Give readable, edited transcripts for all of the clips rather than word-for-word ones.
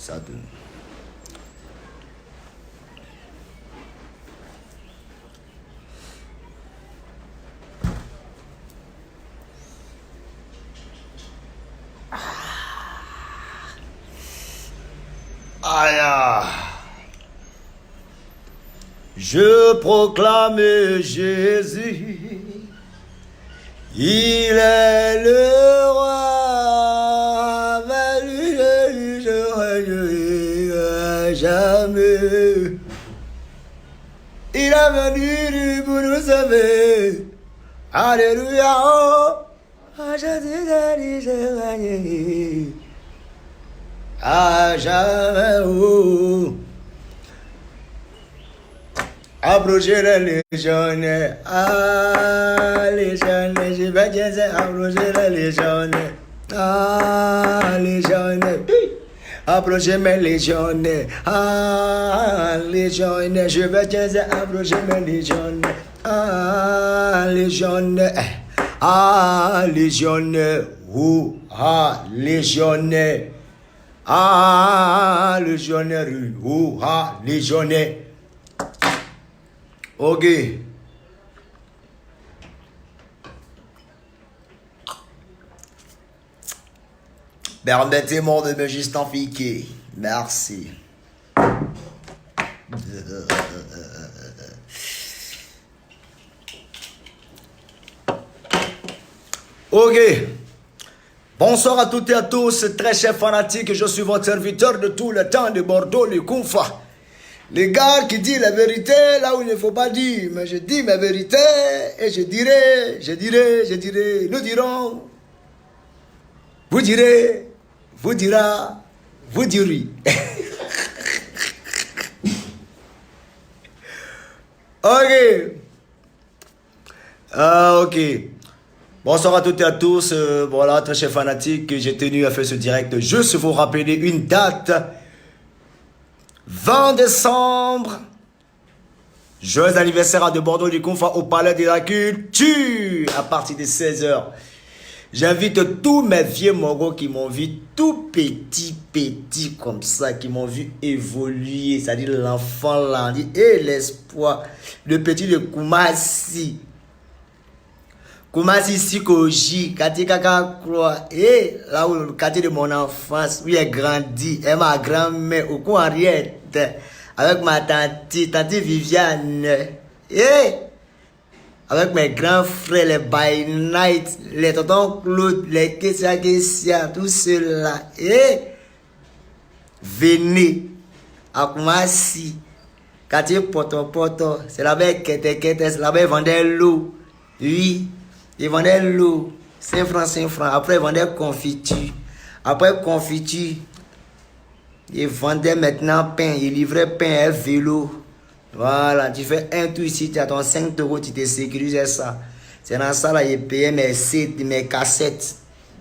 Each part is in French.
ça donne. Aïe. Je proclame Jésus, il est le roi, vaincu je jamais. Il est venu pour nous sauver. Alléluia. À jamais. Approchez les légionnaires, légionnaires, je vais dire approchez les légionnaires, légionnaires, approchez mes légionnaires, légionnaires, je vais dire approchez mes légionnaires, légionnaires, légionnaire, légionnaire, légionnaire, légionnaire. Ok. Bernadette est mort de me juste en piquer. Merci. Ok. Bonsoir à toutes et à tous, très chers fanatiques. Je suis votre serviteur de tout le temps de Bordeaux, le Koumfa. Les gars qui disent la vérité là où il ne faut pas dire. Mais je dis ma vérité et je dirai, nous dirons, vous direz, vous dira, vous direz. Ok. Ok. Bonsoir à toutes et à tous. Voilà, très chers fanatiques, j'ai tenu à faire ce direct juste vous rappeler une date. 20 décembre, joyeux anniversaire à de Bordeaux du Koumfa au Palais de la Culture à partir de 16h. J'invite tous mes vieux mogos qui m'ont vu tout petit comme ça, qui m'ont vu évoluer, c'est-à-dire l'enfant là, et l'espoir, le petit de Koumassi. Koumassi Sikoji, quartier Kaka Croix, et là où le quartier de mon enfance, où j'ai grandi, et ma grand-mère, au coin Henriette, avec ma tante Viviane, et avec mes grands frères, les By Night, les tontons Claude, les Kessia, tout cela, et venez à Koumassi, quartier Poto, c'est là-bas Kete, c'est là-bas ils vendaient l'eau, oui. Ils vendaient l'eau, 5 francs. Après, ils vendaient confiture. Après confiture, ils vendaient maintenant pain. Ils livraient pain à vélo. Voilà, tu fais un tour ici, tu as ton 5 €, tu te sécurises ça. C'est dans ça, là, ils payaient mes cassettes.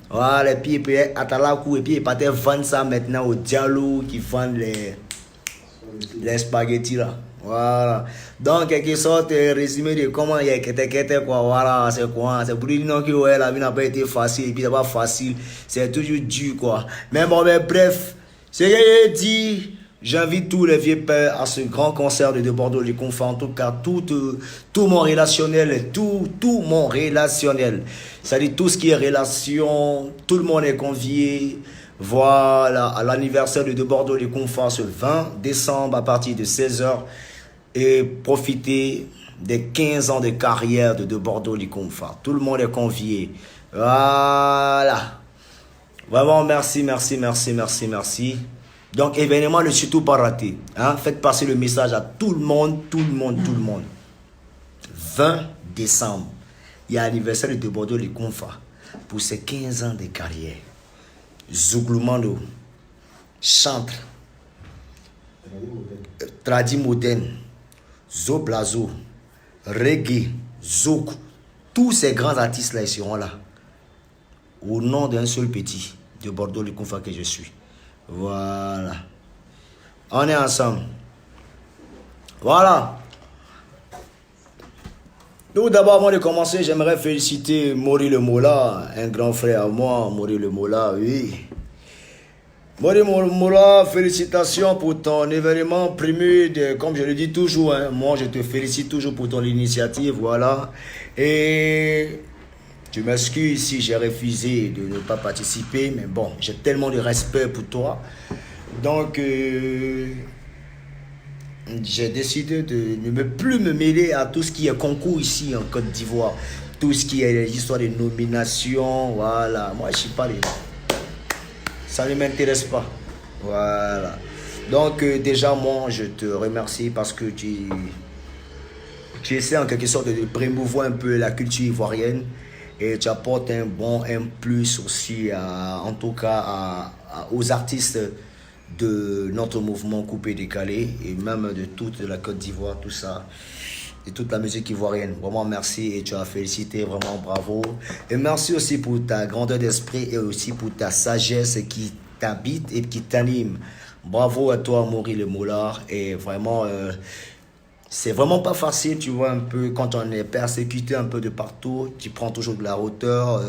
Voilà, et puis ils payaient à Talakou. Et puis ils partaient vendre ça maintenant au Diallo qui vendent les spaghettis là. Voilà. Donc, quelque sorte, résumé de comment il y a quoi. Voilà, c'est quoi. C'est pour dire non que ouais, la vie n'a pas été facile. Et puis, c'est pas facile. C'est toujours dur, quoi. Mais bon, mais bref, ce que j'ai dit, j'invite tous les vieux pères à ce grand concert de Bordeaux, les Koumfa. En tout cas, tout mon relationnel, tout mon relationnel. C'est-à-dire tout ce qui est relation, tout le monde est convié. Voilà, à l'anniversaire de Bordeaux, les Koumfa, ce 20 décembre à partir de 16h. Et profiter des 15 ans de carrière de Bordeaux, les Koumfa. Tout le monde est convié. Voilà. Vraiment, merci. Donc, événement ne surtout pas raté. Hein? Faites passer le message à tout le monde. 20 décembre, il y a l'anniversaire de Bordeaux, les Koumfa. Pour ses 15 ans de carrière. Zouglumando, chantre, tradi moderne, Zoblazo, reggae, zouk, tous ces grands artistes là ils seront là. Au nom d'un seul petit de Bordeaux, le Koumfa que je suis. Voilà. On est ensemble. Voilà. Tout d'abord, avant de commencer, j'aimerais féliciter Mori Le Mola, un grand frère à moi, Mori Le Mola, oui. Mori Moula, félicitations pour ton événement primé, comme je le dis toujours, hein, moi je te félicite toujours pour ton initiative, voilà. Et tu m'excuses si j'ai refusé de ne pas participer, mais bon, j'ai tellement de respect pour toi. Donc, j'ai décidé de ne plus me mêler à tout ce qui est concours ici en Côte d'Ivoire. Tout ce qui est l'histoire de nomination, voilà. Moi, je ne suis pas là. Ça ne m'intéresse pas. Voilà. Donc, déjà, moi, je te remercie parce que tu essaies en quelque sorte de promouvoir un peu la culture ivoirienne et tu apportes un plus aussi, en tout cas, aux artistes de notre mouvement coupé décalé et même de toute la Côte d'Ivoire, tout ça, et toute la musique ivoirienne. Vraiment merci et tu as félicité, vraiment bravo. Et merci aussi pour ta grandeur d'esprit et aussi pour ta sagesse qui t'habite et qui t'anime. Bravo à toi, Maury Le Moulard. Et vraiment, c'est vraiment pas facile, tu vois, un peu quand on est persécuté un peu de partout, tu prends toujours de la hauteur.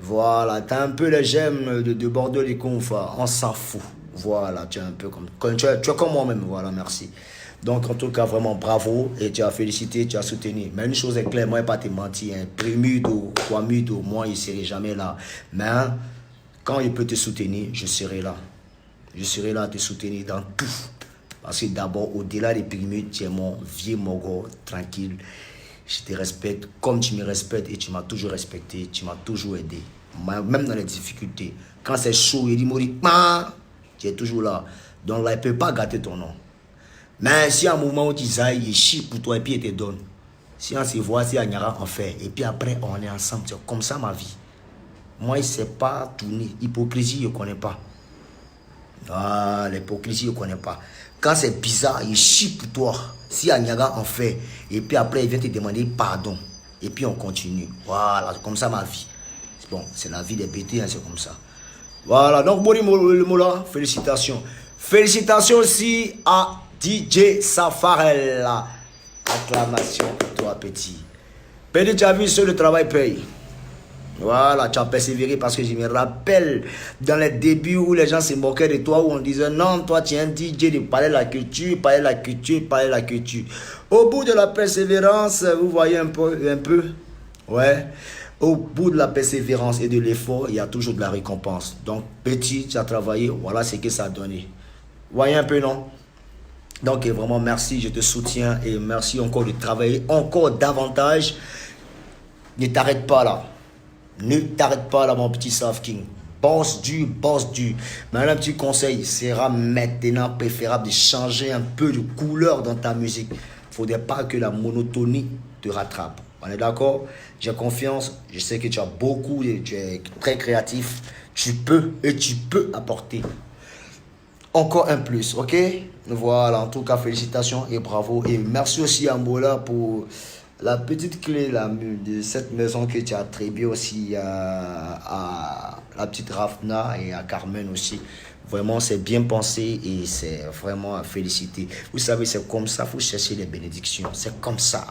Voilà, tu as un peu les gemmes de Bordeaux, les confs, on s'en fout. Voilà, tu es un peu tu es comme moi-même, voilà, merci. Donc, en tout cas, vraiment bravo et tu as félicité, tu as soutenu. Mais une chose est claire, moi, je ne vais pas te mentir, hein, Prémude ou Quamude, moi, je ne serai jamais là. Mais quand il peut te soutenir, je serai là. Je serai là à te soutenir dans tout. Parce que d'abord, au-delà des Prémudes, tu es mon vieux mogo, tranquille. Je te respecte comme tu me respectes et tu m'as toujours respecté, tu m'as toujours aidé. Même dans les difficultés. Quand c'est chaud, il dit, Mori, tu es toujours là. Donc là, il ne peut pas gâter ton nom. Mais si à un moment où tu zailles, il chie pour toi et puis il te donne. Si on se voit, si on y a en fait, et puis après on est ensemble, c'est comme ça ma vie. Moi, il ne sait pas tourner. Hypocrisie, je ne connais pas. Ah, l'hypocrisie, je ne connais pas. Quand c'est bizarre, il chie pour toi. Si Agnaga en fait, et puis après il vient te demander pardon. Et puis on continue. Voilà, c'est comme ça ma vie. Bon, c'est la vie des bêtés, hein, c'est comme ça. Voilà, donc Mori Le Moula, félicitations. Félicitations aussi à DJ Safarel. Acclamation pour toi, petit. Petit, tu as vu, seul le travail paye. Voilà, tu as persévéré parce que je me rappelle dans les débuts où les gens se moquaient de toi, où on disait non, toi tu es un DJ de parler la culture, parler la culture, parler la culture. Au bout de la persévérance, vous voyez un peu, ouais, au bout de la persévérance et de l'effort, il y a toujours de la récompense. Donc, petit, tu as travaillé, voilà ce que ça a donné. Vous voyez un peu, non? Donc, vraiment, merci, je te soutiens et merci encore de travailler encore davantage. Ne t'arrête pas là. Ne t'arrête pas là, mon petit South King. Bosse dur, bosse dur. Mais un petit conseil, sera maintenant préférable de changer un peu de couleur dans ta musique. Il ne faudrait pas que la monotonie te rattrape. On est d'accord? J'ai confiance. Je sais que tu as beaucoup, tu es très créatif. Tu peux apporter encore un plus, ok? Voilà, en tout cas, félicitations et bravo. Et merci aussi à Mola pour la petite clé là, de cette maison que tu as attribuée aussi à la petite Rafna et à Carmen aussi. Vraiment, c'est bien pensé et c'est vraiment à féliciter. Vous savez, c'est comme ça, il faut chercher les bénédictions. C'est comme ça.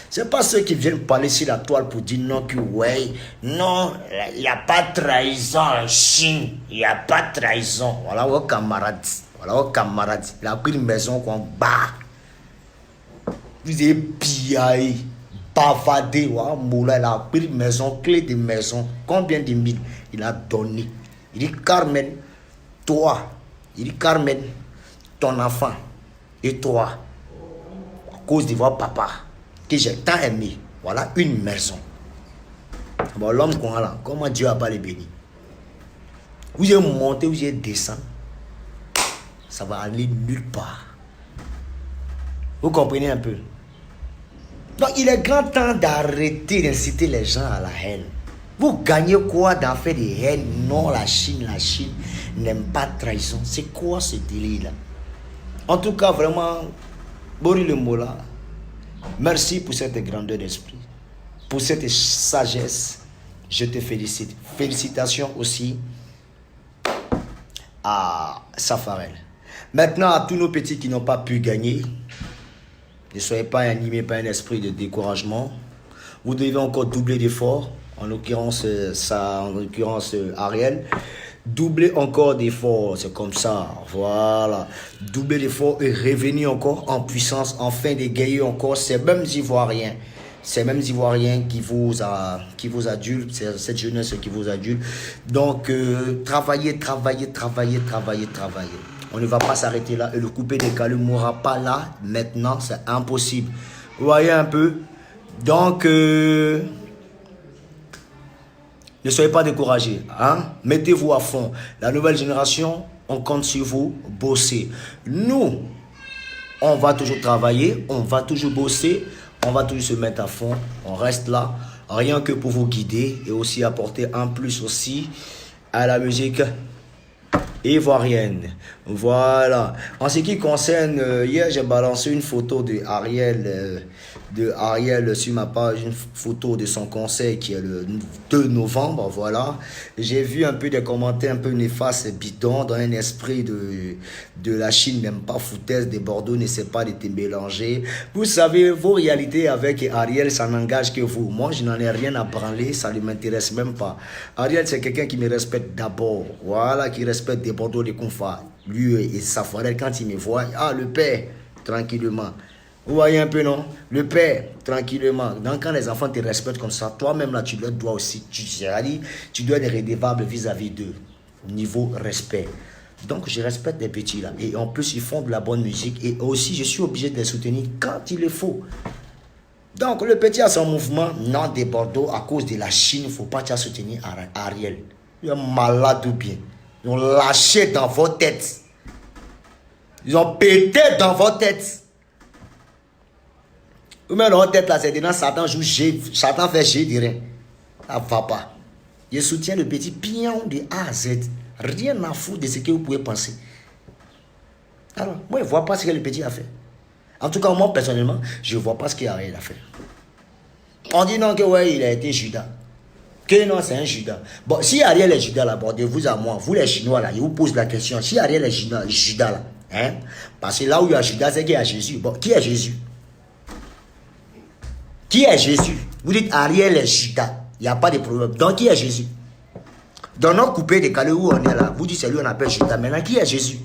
C'est pas ceux qui viennent parler sur la toile pour dire non, que ouais, non, il n'y a pas de trahison en Chine. Il n'y a pas de trahison. Voilà vos camarades. Voilà vos camarades. Il a pris une maison qu'on bat. Vous avez pillé, bavardé. Voilà, Moula, il a pris une maison, clé de maison. Combien de mille il a donné? Il dit Carmen, toi. Il dit Carmen, ton enfant. Et toi, à cause de votre papa, que j'ai tant aimé, voilà une maison. Bon, l'homme qu'on a là, comment Dieu a pas les béni? Vous allez monter, vous allez descendre, ça va aller nulle part. Vous comprenez un peu? Donc, il est grand temps d'arrêter d'inciter les gens à la haine. Vous gagnez quoi d'en faire des haines? Non, la Chine n'aime pas de trahison. C'est quoi ce délire-là? En tout cas, vraiment, Mori Le Moula, merci pour cette grandeur d'esprit, pour cette sagesse. Je te félicite. Félicitations aussi à Safarel. Maintenant, à tous nos petits qui n'ont pas pu gagner, ne soyez pas animés par un esprit de découragement. Vous devez encore doubler d'efforts. En l'occurrence, Ariel. Doublez encore d'efforts, c'est comme ça, voilà. Doublez d'efforts et revenez encore en puissance, enfin d'égayer encore ces mêmes Ivoiriens. Ces mêmes Ivoiriens qui vous adulent, c'est cette jeunesse qui vous adulte. Donc, travaillez. On ne va pas s'arrêter là et le coupé décalé ne mourra pas là, maintenant, c'est impossible. Vous voyez un peu? Donc, ne soyez pas découragés, hein? Mettez-vous à fond. La nouvelle génération, on compte sur vous, bossez. Nous, on va toujours travailler, on va toujours bosser, on va toujours se mettre à fond, on reste là, rien que pour vous guider et aussi apporter un plus aussi à la musique ivoirienne. Voilà. En ce qui concerne, hier j'ai balancé une photo de Ariel sur ma page, une photo de son concert qui est le 2 novembre, voilà. J'ai vu un peu des commentaires un peu néfastes, bidons, dans un esprit de la Chine, même pas foutaise, des Bordeaux, n'essaie pas de te mélanger. Vous savez, vos réalités avec Ariel, ça n'engage que vous. Moi, je n'en ai rien à branler, ça ne m'intéresse même pas. Ariel, c'est quelqu'un qui me respecte d'abord, voilà, qui respecte des Bordeaux, des confins. Lui et sa forêt, quand il me voit, ah, le père, tranquillement. Vous voyez un peu, non? Le père, tranquillement. Donc, quand les enfants te respectent comme ça, toi-même, là, tu leur dois aussi, tu dois être redevable vis-à-vis d'eux. Niveau respect. Donc, je respecte les petits, là. Et en plus, ils font de la bonne musique. Et aussi, je suis obligé de les soutenir quand il le faut. Donc, le petit a son mouvement, non des Bordeaux, à cause de la Chine, il ne faut pas te soutenir Ariel. Il est malade ou bien. Ils ont lâché dans vos têtes. Ils ont pété dans vos têtes. Vous-même dans votre tête là, c'est dedans Satan joue G. Satan fait G, dirait. Ça va pas. Je soutiens le petit pion de A à Z. Rien à foutre de ce que vous pouvez penser. Alors, moi, je ne vois pas ce que le petit a fait. En tout cas, moi, personnellement, je ne vois pas ce qu'Ariel a fait. On dit non que ouais, il a été Judas. Que non, c'est un Judas. Bon, si Ariel est Judas là, bon, de vous à moi, vous les Chinois là, je vous pose la question. Si Ariel est Judas là, hein, parce que là où il y a Judas, c'est qu'il y a Jésus. Bon, qui est Jésus? Qui est Jésus? Vous dites Ariel est Judas. Il n'y a pas de problème. Donc, qui est Jésus? Dans notre coupé décalé où on est là, vous dites c'est lui on appelle Judas. Maintenant, qui est Jésus?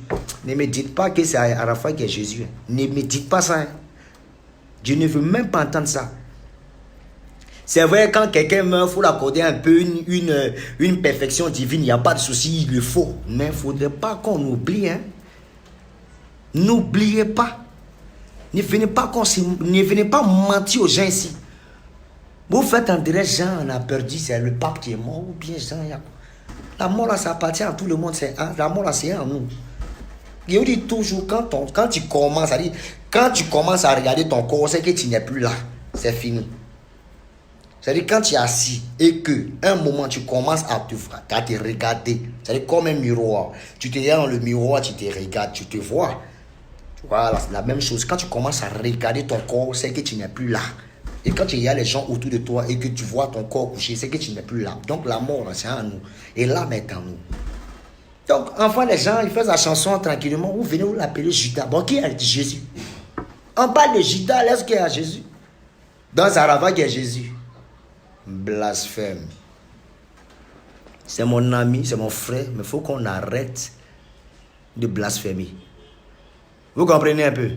Ne me dites pas que c'est Arafat qui est Jésus. Ne me dites pas ça. Hein. Je ne veux même pas entendre ça. C'est vrai, quand quelqu'un meurt, il faut l'accorder un peu une perfection divine. Il n'y a pas de souci, il le faut. Mais il ne faudrait pas qu'on oublie. Hein. N'oubliez pas. Ne venez pas mentir aux gens ici. Vous faites en direct, Jean, on a perdu, c'est le pape qui est mort, ou bien Jean, la mort là, ça appartient à tout le monde, la mort là, c'est en nous. Je vous dis toujours, quand tu commences à regarder ton corps, c'est que tu n'es plus là, c'est fini. C'est-à-dire quand tu es assis et que un moment tu commences à te regarder, c'est-à-dire comme un miroir, tu te regardes dans le miroir, tu te regardes, tu te vois. Voilà, c'est la même chose. Quand tu commences à regarder ton corps, c'est que tu n'es plus là. Et quand il y a les gens autour de toi et que tu vois ton corps couché, c'est que tu n'es plus là. Donc la mort, c'est en nous. Et l'âme est en nous. Donc, enfin, les gens, ils font la chanson tranquillement. Vous venez vous l'appeler Judas. Bon, qui est Jésus? On parle de Judas, est-ce qu'il y a Jésus? Dans Zarava, il y a Jésus. Blasphème. C'est mon ami, c'est mon frère, mais il faut qu'on arrête de blasphémer. Vous comprenez un peu?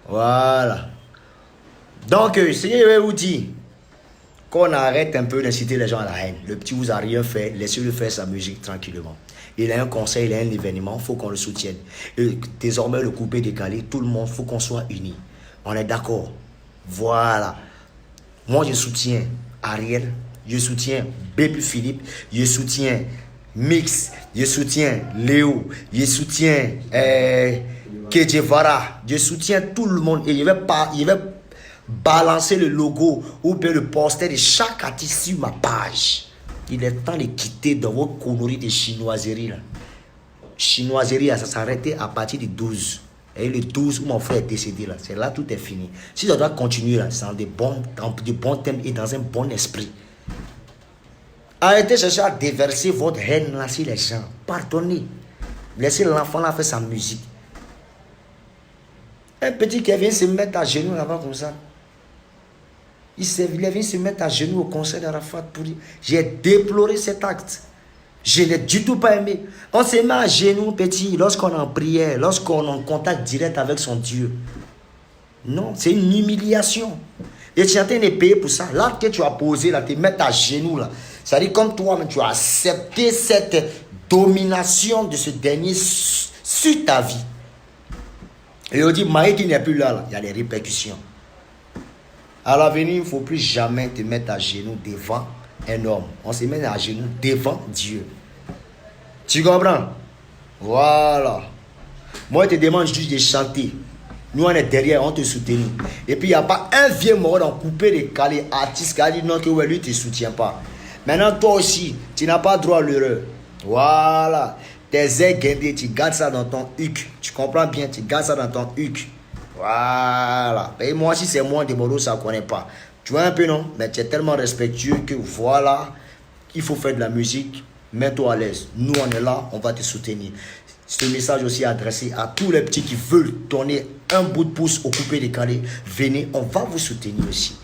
Voilà. Donc, ce que je vais vous dire, qu'on arrête un peu d'inciter les gens à la haine. Le petit vous a rien fait, laissez-le faire sa musique tranquillement. Il a un conseil, il a un événement, il faut qu'on le soutienne. Et désormais, le coupé décalé, tout le monde, il faut qu'on soit unis. On est d'accord. Voilà. Moi, je soutiens Ariel, je soutiens Baby Philippe, je soutiens Mix, je soutiens Léo, je soutiens Kedjevara, je soutiens tout le monde et je vais balancer le logo ou bien le poster de chaque artiste sur ma page. Il est temps de quitter dans vos conneries de chinoiserie là. Chinoiserie, ça s'arrêtait à partir du 12. Et le 12 où mon frère est décédé là, c'est là tout est fini. Si ça doit continuer là, c'est dans de bons thèmes et dans un bon esprit. Arrêtez de chercher à déverser votre haine là sur les gens. Pardonnez. Laissez l'enfant là faire sa musique. Un petit qui vient se mettre à genoux là-bas comme ça. Il vient se mettre à genoux au conseil d'Arafat pour dire j'ai déploré cet acte. Je n'ai du tout pas aimé. On se met à genoux, petit, lorsqu'on est en prière, lorsqu'on est en contact direct avec son Dieu. Non, c'est une humiliation. Et tu es en train de payer pour ça. Là que tu as posé, là, te mettre à genoux, là. C'est-à-dire comme toi, tu as accepté cette domination de ce dernier sur ta vie. Et on dit, Maï qui n'est plus là, là, il y a des répercussions. À l'avenir, il ne faut plus jamais te mettre à genoux devant un homme. On se met à genoux devant Dieu. Tu comprends? Voilà. Moi, je te demande juste de chanter. Nous, on est derrière, on te soutient. Et puis, il n'y a pas un vieux mort dans coupé de calé artiste qui a dit non, que ouais, lui, ne te soutient pas. Maintenant, toi aussi, tu n'as pas droit à l'erreur. Voilà. Tes ailes guindées, tu gardes ça dans ton huc. Tu comprends bien, tu gardes ça dans ton huc. Voilà. Et moi, si c'est moi, Deboro, ça ne connaît pas. Tu vois un peu, non? Mais tu es tellement respectueux que voilà, il faut faire de la musique. Mets-toi à l'aise. Nous, on est là, on va te soutenir. Ce message aussi adressé à tous les petits qui veulent donner un bout de pouce au coupé décalé. Venez, on va vous soutenir aussi.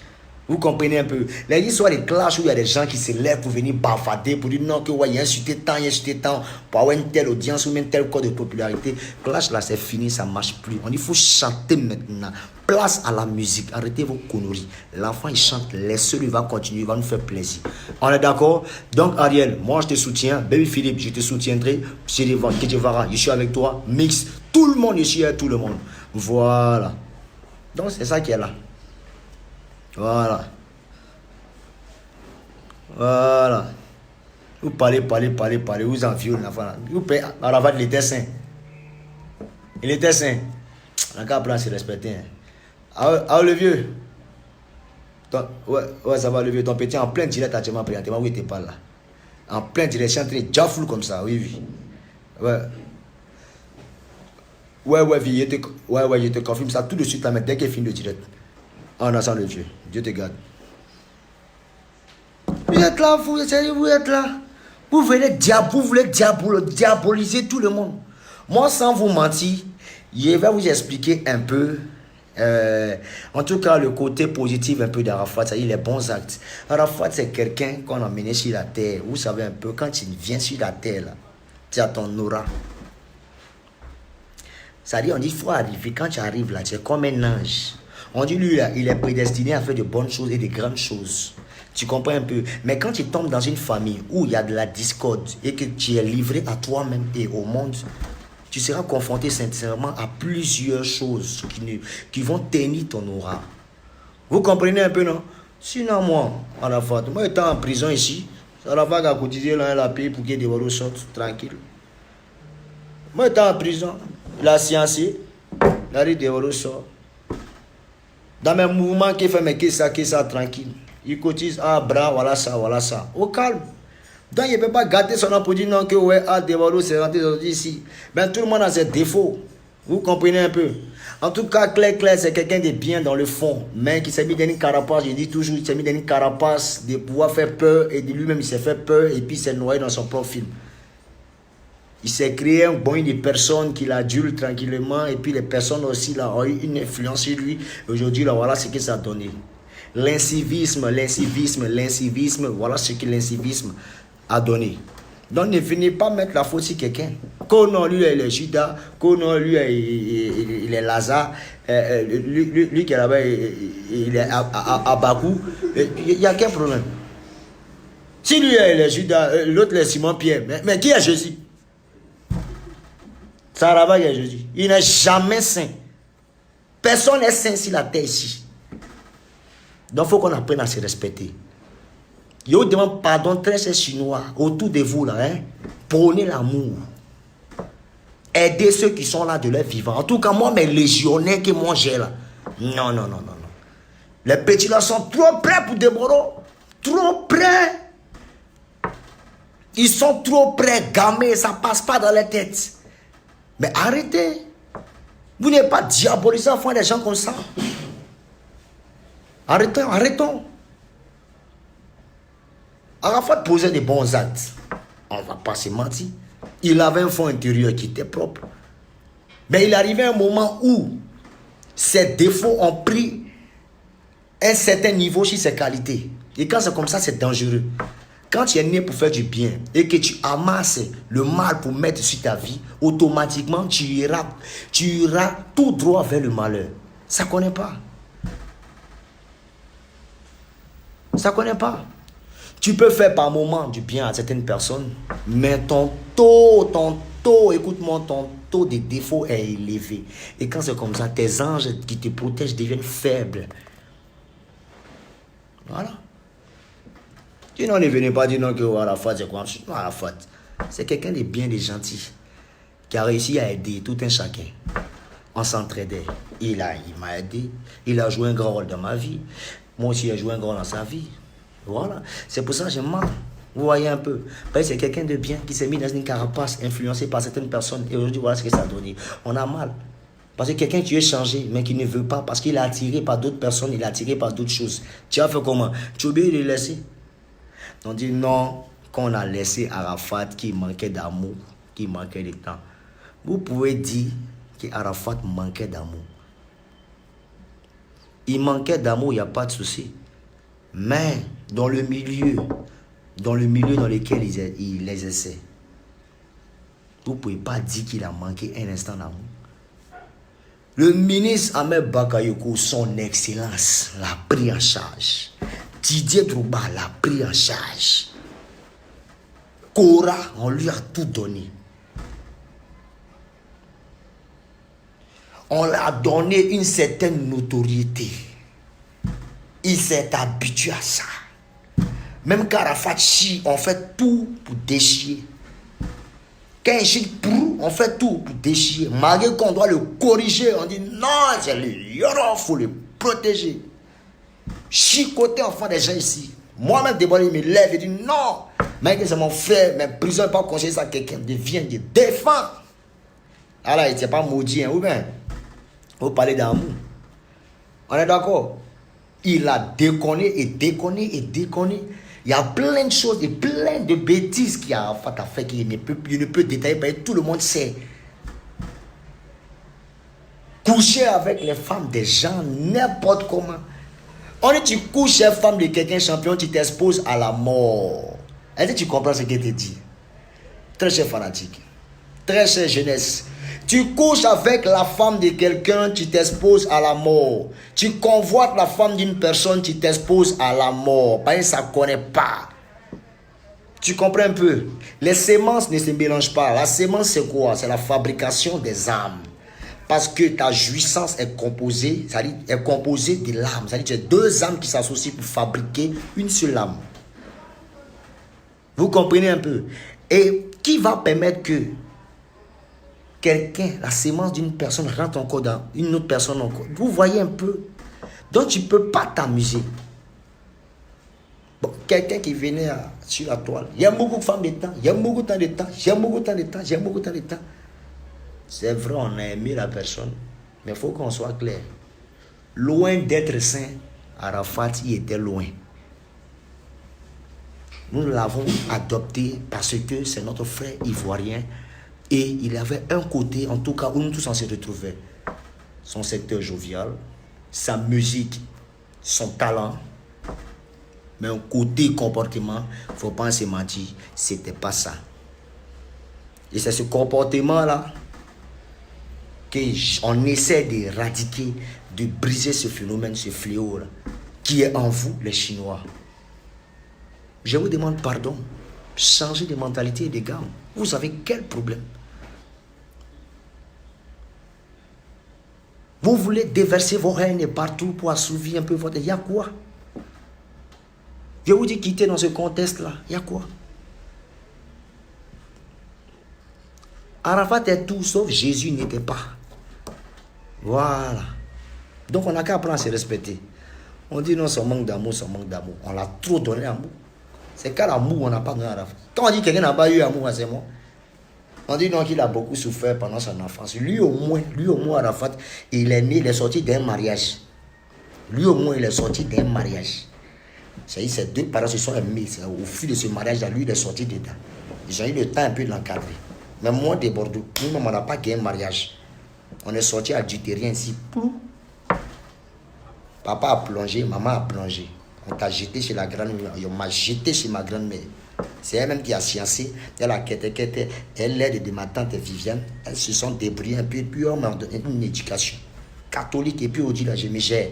Vous comprenez un peu? Les histoires des clashs où il y a des gens qui se lèvent pour venir bavarder, pour dire non, que ouais, il y a insulté tant, pour avoir une telle audience ou même tel code de popularité. Clash là, c'est fini, ça ne marche plus. On dit, il faut chanter maintenant. Place à la musique. Arrêtez vos conneries. L'enfant, il chante, laissez-le, il va continuer, il va nous faire plaisir. On est d'accord? Donc, Ariel, moi, je te soutiens. Baby Philippe, je te soutiendrai. Chérévan, Kedjevara, je suis avec toi. Mix, tout le monde, je suis avec tout le monde. Voilà. Donc, c'est ça qui est là. Voilà. Voilà. Vous parlez. Vous en violez l'enfant. Vous payez à la il était saint. Il était saint. La cas plan c'est respecté. Ah, le vieux. Ouais, ça va le vieux. Ton petit en plein direct actuellement présentement. Oui, t'es pas là. En plein direct, je suis en train de jaffle comme ça. Oui. Ouais. Ouais, je te confirme ça tout de suite là, mais dès qu'il finit le direct. On a ça le vieux. Dieu te garde. Vous êtes là, vous êtes là. Vous voulez diaboliser tout le monde. Moi, sans vous mentir, je vais vous expliquer un peu, en tout cas, le côté positif un peu d'Arafat, c'est-à-dire les bons actes. Arafat, c'est quelqu'un qu'on a emmené sur la terre. Vous savez un peu, quand il vient sur la terre, là, tu as ton aura. C'est-à-dire, on dit, il faut arriver. Quand tu arrives là, tu es comme un ange. On dit, lui, là, il est prédestiné à faire de bonnes choses et de grandes choses. Tu comprends un peu? Mais quand tu tombes dans une famille où il y a de la discorde et que tu es livré à toi-même et au monde, tu seras confronté sincèrement à plusieurs choses qui vont ternir ton aura. Vous comprenez un peu, non? Sinon, moi, à la fois, moi étant en prison ici, ça la va à cotiser là, la paye pour que des euros sortent tranquille. Moi étant en prison, la science, la rue des euros sort. Dans mes mouvements qui fait mais que ça tranquille. Il cotise, bras, voilà ça. Au calme. Donc il ne peut pas gâter son nom pour dire non que ouais, Deboro c'est rentré ici. Ben tout le monde a ses défauts. Vous comprenez un peu. En tout cas, Claire, c'est quelqu'un de bien dans le fond. Mais qui s'est mis dans une carapace, je dis toujours, il s'est mis dans une carapace de pouvoir faire peur. Et de lui-même, il s'est fait peur et puis il s'est noyé dans son propre film. Il s'est créé un bon de personnes qui l'adulent tranquillement. Et puis les personnes aussi là, ont eu une influence sur lui. Aujourd'hui, là, voilà ce que ça a donné. L'incivisme, voilà ce que l'incivisme a donné. Donc ne venez pas mettre la faute sur quelqu'un. Qu'on non, lui, il est Judas. Qu'on non, lui, il est Lazare. Lui qui est là-bas, il est à Bakou. Il y a quel problème? Si lui, il est Judas, l'autre, il est Simon-Pierre. Mais qui est Jésus? Ça là-bas, il y a Jésus. Il n'est jamais saint. Personne n'est saint sur la terre ici. Donc, il faut qu'on apprenne à se respecter. Je vous demande pardon très cher chinois autour de vous là. Prenez l'amour. Aidez ceux qui sont là de leur vivant. En tout cas, moi, mes légionnaires que moi j'ai là. Non. Les petits là sont trop près pour Deboro. Trop près. Ils sont trop près, gamés. Ça passe pas dans les têtes. Mais arrêtez. Vous n'êtes pas diabolisé en faisant des gens comme ça. Arrêtons. Arafat posait des bons actes. On ne va pas se mentir. Il avait un fond intérieur qui était propre. Mais il arrivait un moment où ses défauts ont pris un certain niveau sur ses qualités. Et quand c'est comme ça, c'est dangereux. Quand tu es né pour faire du bien et que tu amasses le mal pour mettre sur ta vie, automatiquement tu iras tout droit vers le malheur. Ça ne connaît pas. Ça ne connaît pas. Tu peux faire par moment du bien à certaines personnes, mais ton taux, écoute-moi, ton taux de défaut est élevé. Et quand c'est comme ça, tes anges qui te protègent deviennent faibles. Voilà. Tu n'en es venu pas dire non que Arafat, c'est quoi? Non, Arafat, c'est quelqu'un de bien, de gentil, qui a réussi à aider tout un chacun. On s'entraidait. Il m'a aidé. Il a joué un grand rôle dans ma vie. Moi aussi, j'ai joué un grand rôle dans sa vie. Voilà. C'est pour ça que j'aime mal. Vous voyez un peu. Parce que c'est quelqu'un de bien qui s'est mis dans une carapace, influencé par certaines personnes. Et aujourd'hui, voilà ce que ça a donné. On a mal. Parce que quelqu'un qui veut changer, mais qui ne veut pas, parce qu'il est attiré par d'autres personnes, il est attiré par d'autres choses. Tu as fait comment? Tu as oublié de le laisser. On dit non, qu'on a laissé Arafat qui manquait d'amour, qui manquait de temps. Vous pouvez dire qu'Arafat manquait d'amour. Il manquait d'amour, il n'y a pas de souci. Mais dans le milieu dans lequel il les essaie, vous ne pouvez pas dire qu'il a manqué un instant d'amour. Le ministre Ahmed Bakayoko, son excellence, l'a pris en charge. Didier Drogba l'a pris en charge. Cora, on lui a tout donné. On lui a donné une certaine notoriété. Il s'est habitué à ça. Même Arafat chie, on fait tout pour déchirer. Quand il chie pour, on fait tout pour déchirer. Malgré qu'on doit le corriger, on dit non, c'est le yoro, il faut le protéger. Chicoter enfant des gens ici. Moi-même, d'abord, il me lève et dit non. Mais c'est mon frère, mais prison n'est pas conseiller ça à quelqu'un. Vient de défendre. Alors, il n'était pas maudit, hein, ou bien? Vous parlez d'amour. On est d'accord? Il a déconné et déconné et déconné. Il y a plein de choses et plein de bêtises qu'il a fait qu'il ne peut détailler parce que tout le monde sait. Coucher avec les femmes des gens, n'importe comment. On dit tu couches avec la femme de quelqu'un champion, tu t'exposes à la mort. Est-ce que tu comprends ce qu'il te dit? Très cher fanatique, très chère jeunesse. Tu couches avec la femme de quelqu'un, tu t'exposes à la mort. Tu convoites la femme d'une personne, tu t'exposes à la mort. Parce que ça ne connaît pas. Tu comprends un peu? Les semences ne se mélangent pas. La semence, c'est quoi? C'est la fabrication des âmes. Parce que ta jouissance est composée, c'est-à-dire est composée de l'âme. C'est-à-dire que tu as deux âmes qui s'associent pour fabriquer une seule âme. Vous comprenez un peu? Et qui va permettre que quelqu'un, la sémence d'une personne rentre encore dans une autre personne encore? Vous voyez un peu? Donc tu ne peux pas t'amuser. Bon, quelqu'un qui venait sur la toile, il y a beaucoup de femmes de temps, il y a beaucoup de temps de temps, il y a beaucoup de temps de temps, il y a beaucoup de temps de temps. C'est vrai, on a aimé la personne, mais il faut qu'on soit clair. Loin d'être saint, Arafat y était loin. Nous l'avons adopté parce que c'est notre frère ivoirien et il avait un côté, en tout cas, où nous tous on se retrouvait. Son secteur jovial, sa musique, son talent, mais un côté comportement, il ne faut pas se mentir, c'était pas ça. Et c'est ce comportement-là qu'on essaie d'éradiquer, de briser ce phénomène, ce fléau-là, qui est en vous, les Chinois. Je vous demande pardon. Changez de mentalité et de gamme. Vous avez quel problème? Vous voulez déverser vos haines partout pour assouvir un peu votre... Il y a quoi? Je vous dis quitter dans ce contexte-là. Il y a quoi? Arafat est tout sauf Jésus n'était pas. Voilà. Donc on n'a qu'à apprendre à se respecter. On dit non, son manque d'amour, son manque d'amour. On l'a trop donné l'amour. C'est qu'à l'amour, on n'a pas donné Arafat. Quand on dit que quelqu'un n'a pas eu amour, c'est moi. On dit non, qu'il a beaucoup souffert pendant son enfance. Lui au moins, Arafat, il est né, il est sorti d'un mariage. Lui au moins, il est sorti d'un mariage. C'est-à-dire ces deux parents se sont aimés. Au fil de ce mariage-là, lui, il est sorti dedans. Ils ont eu le temps un peu de l'encadrer. Mais moi, de Bordeaux, nous-mêmes, on n'a pas gagné un mariage. On est sorti à Duterrien ici. Papa a plongé, maman a plongé. On t'a jeté chez la grand-mère. On m'a jeté chez ma grand-mère. C'est elle-même qui a sciencé. Elle a quête. Elle l'aide de ma tante Viviane. Elles se sont débrouillées un peu. Et puis on m'a donné une éducation catholique. Et puis on dit là, je me gère.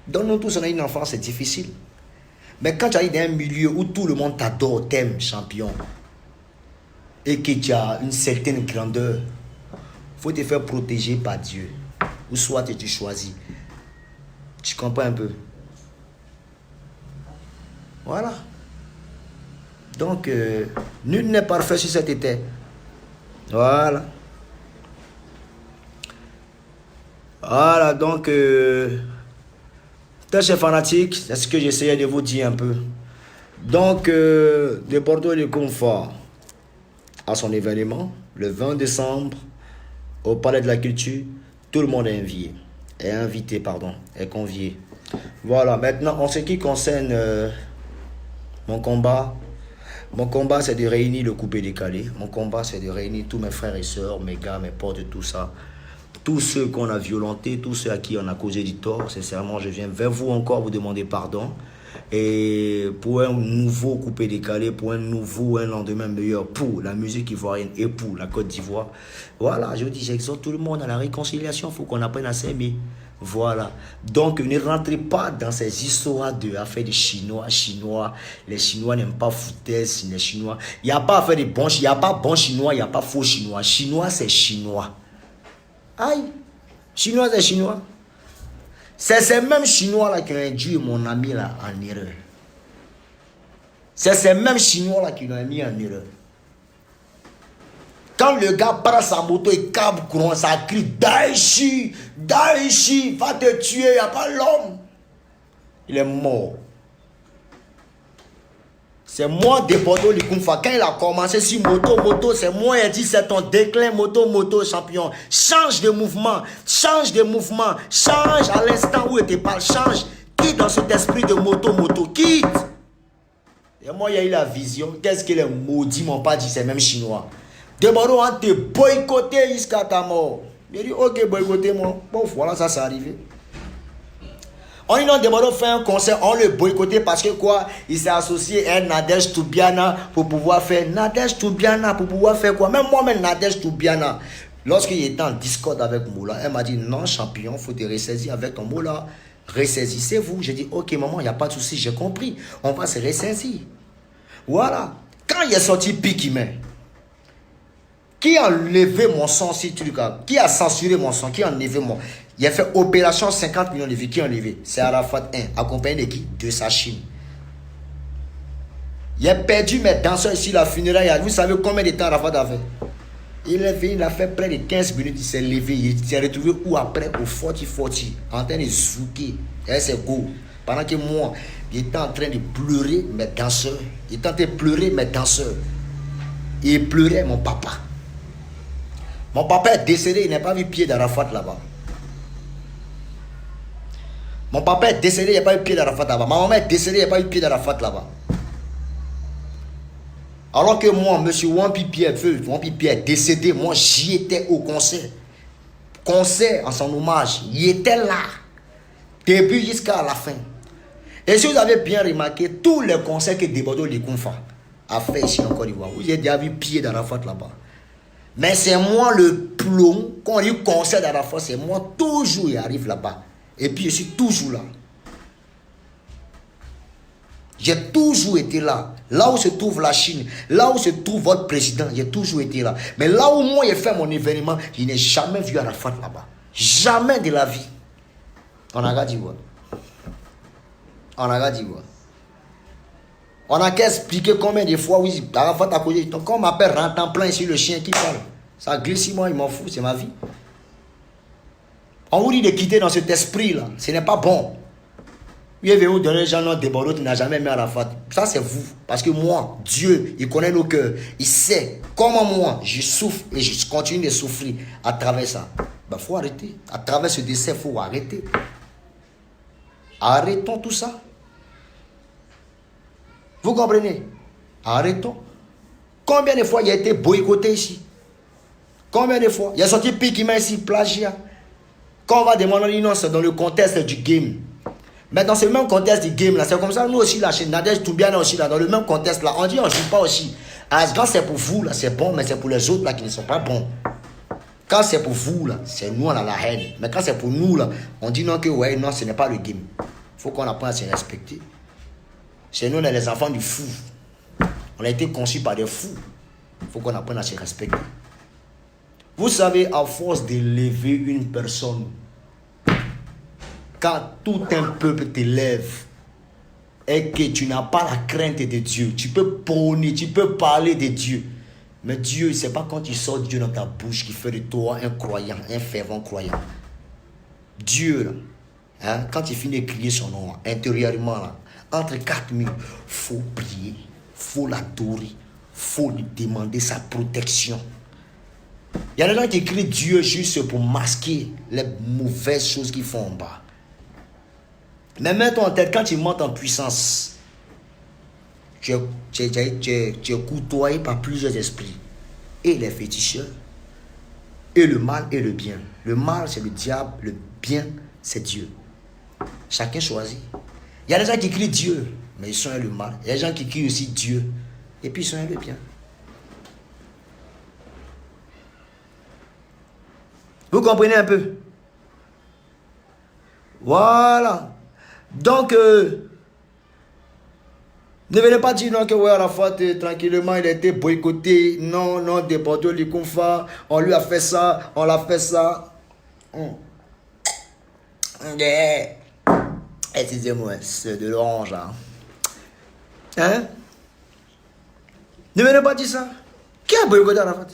Donc nous tous, on a une enfance, c'est difficile. Mais quand tu arrives dans un milieu où tout le monde t'adore, t'aime, champion, et que tu as une certaine grandeur, il faut te faire protéger par Dieu. Ou soit tu choisis. Tu comprends un peu? Voilà. Donc, nul n'est parfait sur cette terre. Voilà. Voilà, donc, chers fanatiques, c'est ce que j'essayais de vous dire un peu. Donc, de Bordeaux et de Confort à son événement, le 20 décembre, au Palais de la Culture, tout le monde est est convié. Voilà, maintenant, en ce qui concerne mon combat, c'est de réunir le coupé décalé. Mon combat, c'est de réunir tous mes frères et sœurs, mes gars, mes potes, tout ça. Tous ceux qu'on a violentés, tous ceux à qui on a causé du tort, sincèrement, je viens vers vous encore vous demander pardon. Et pour un nouveau coupé décalé, pour un lendemain meilleur pour la musique ivoirienne et pour la Côte d'Ivoire. Voilà, je dis, j'exhorte tout le monde à la réconciliation. Il faut qu'on apprenne à s'aimer. Voilà. Donc, ne rentrez pas dans ces histoires d'affaires de Chinois. Les Chinois n'aiment pas foutaise, les Chinois. Il n'y a pas affaire de bon, il n'y a pas bon Chinois, il n'y a pas faux Chinois. Chinois, c'est Chinois. Aïe, Chinois, c'est Chinois. C'est ces mêmes Chinois-là qui ont induit mon ami là en erreur. C'est ces mêmes Chinois-là qui l'ont mis en erreur. Quand le gars prend sa moto et câble courant, ça crie Daichi, Daichi, va te tuer, il n'y a pas l'homme. Il est mort. C'est moi de Bordeaux Likunfa. Quand il a commencé sur moto, c'est moi, il a dit c'est ton déclin, moto, champion. Change de mouvement, change à l'instant où il te parle, change. Quitte dans cet esprit de moto, quitte. Et moi, il y a eu la vision. Qu'est-ce que les maudits m'ont pas dit, c'est même chinois. De Bordeaux, on te boycotté jusqu'à ta mort. Il dit, ok, boycottez-moi. Bon, voilà, ça, c'est arrivé. On dit non, de Bordeaux fait un concert, on le boycotté parce que quoi? Il s'est associé à Nadège Toubiana pour pouvoir faire quoi? Même moi-même, Nadège Toubiana, lorsqu'il était en discorde avec Moula, elle m'a dit non, champion, il faut te ressaisir avec ton Moula. Ressaisissez-vous. J'ai dit ok, maman, il n'y a pas de souci, j'ai compris. On va se ressaisir. Voilà. Quand il est sorti Pikimé, qui a enlevé mon son si tu le cas? Qui a censuré mon son? Qui a enlevé mon. Il a fait opération 50 millions de vues. Qui a enlevé? C'est Arafat 1, accompagné de qui? De sa Chine. Il a perdu mes danseurs ici, la funéraille. Vous savez combien de temps Arafat a fait? Il est venu, il a fait près de 15 minutes, il s'est levé. Il s'est retrouvé où après? Au 40-40, en train de zouker. Et c'est go. Pendant que moi, il était en train de pleurer mes danseurs. Il était en train de pleurer mes danseurs. Il pleurait mon papa. Mon papa est décédé, il n'a pas vu pied d'Arafat là-bas. Mon papa est décédé, il n'a pas eu pied d'Arafat là-bas. Ma maman est décédée, il n'a pas eu pied d'Arafat là-bas. Alors que moi, M. Wampi Pierre est décédé, moi j'y étais au concert. Concert en son hommage, il était là. Début jusqu'à la fin. Et si vous avez bien remarqué, tous les concerts que Bordeaux Likunfa a fait ici en Côte d'Ivoire, vous avez déjà vu pied d'Arafat là-bas. Mais c'est moi le plomb, quand on dit concert d'Arafat, c'est moi toujours il arrive là-bas. Et puis je suis toujours là. J'ai toujours été là. Là où se trouve la Chine, là où se trouve votre président, j'ai toujours été là. Mais là où moi j'ai fait mon événement, je n'ai jamais vu Arafat là-bas. Jamais de la vie. On a qu'à dire quoi? On a qu'à dire quoi? On a qu'à expliquer combien de fois, oui, Arafat a causé. Quand on m'appelle rentre en plein ici, le chien qui parle. Ça glisse sur moi, il m'en fout, c'est ma vie. On vous dit de quitter dans cet esprit-là. Ce n'est pas bon. Vous avez vous donner les gens de Bordeaux qui n'a jamais mis Arafat. Ça, c'est vous. Parce que moi, Dieu, il connaît nos cœurs. Il sait comment moi, je souffre et je continue de souffrir à travers ça. Il faut arrêter. À travers ce décès, il faut arrêter. Arrêtons tout ça. Vous comprenez? Arrêtons. Combien de fois il a été boycotté ici? Combien de fois? Il a sorti Pikimé ici, plagiat. Quand on va demander une c'est dans le contexte du game. Mais dans ce même contexte du game là, c'est comme ça, nous aussi là, chez Nadège Toubiana aussi là, dans le même contexte là, on dit on joue pas aussi. Ah, quand c'est pour vous là, c'est bon, mais c'est pour les autres là qui ne sont pas bons. Quand c'est pour vous là, c'est nous on a la haine. Mais quand c'est pour nous là, on dit non que ouais, non, ce n'est pas le game. Faut qu'on apprenne à se respecter. Chez nous, on est les enfants du fou. On a été conçus par des fous. Faut qu'on apprenne à se respecter. Vous savez, à force d'élever une personne, quand tout un peuple t'élève et que tu n'as pas la crainte de Dieu, tu peux prôner, tu peux parler de Dieu. Mais Dieu, c'est pas quand tu sors Dieu dans ta bouche qui fait de toi un croyant, un fervent croyant. Dieu, là, hein, quand tu finis de crier son nom, intérieurement, là, entre quatre murs, il faut prier, il faut l'adorer, il faut lui demander sa protection. Il y a des gens qui crient Dieu juste pour masquer les mauvaises choses qu'ils font en bas. Mais mets-toi en tête, quand tu montes en puissance, tu es côtoyé par plusieurs esprits. Et les féticheurs, et le mal et le bien. Le mal, c'est le diable, le bien, c'est Dieu. Chacun choisit. Il y a des gens qui crient Dieu, mais ils sont le mal. Il y a des gens qui crient aussi Dieu, et puis ils sont le bien. Vous comprenez un peu? Voilà. Donc, ne venez pas dire non que ouais, Arafat, tranquillement, il a été boycotté. Non, non, déporté au Likonfa. On lui a fait ça, on l'a fait ça. Excusez-moi, c'est de l'orange là. Hein? Ne venez pas dire ça. Qui a boycotté Arafat?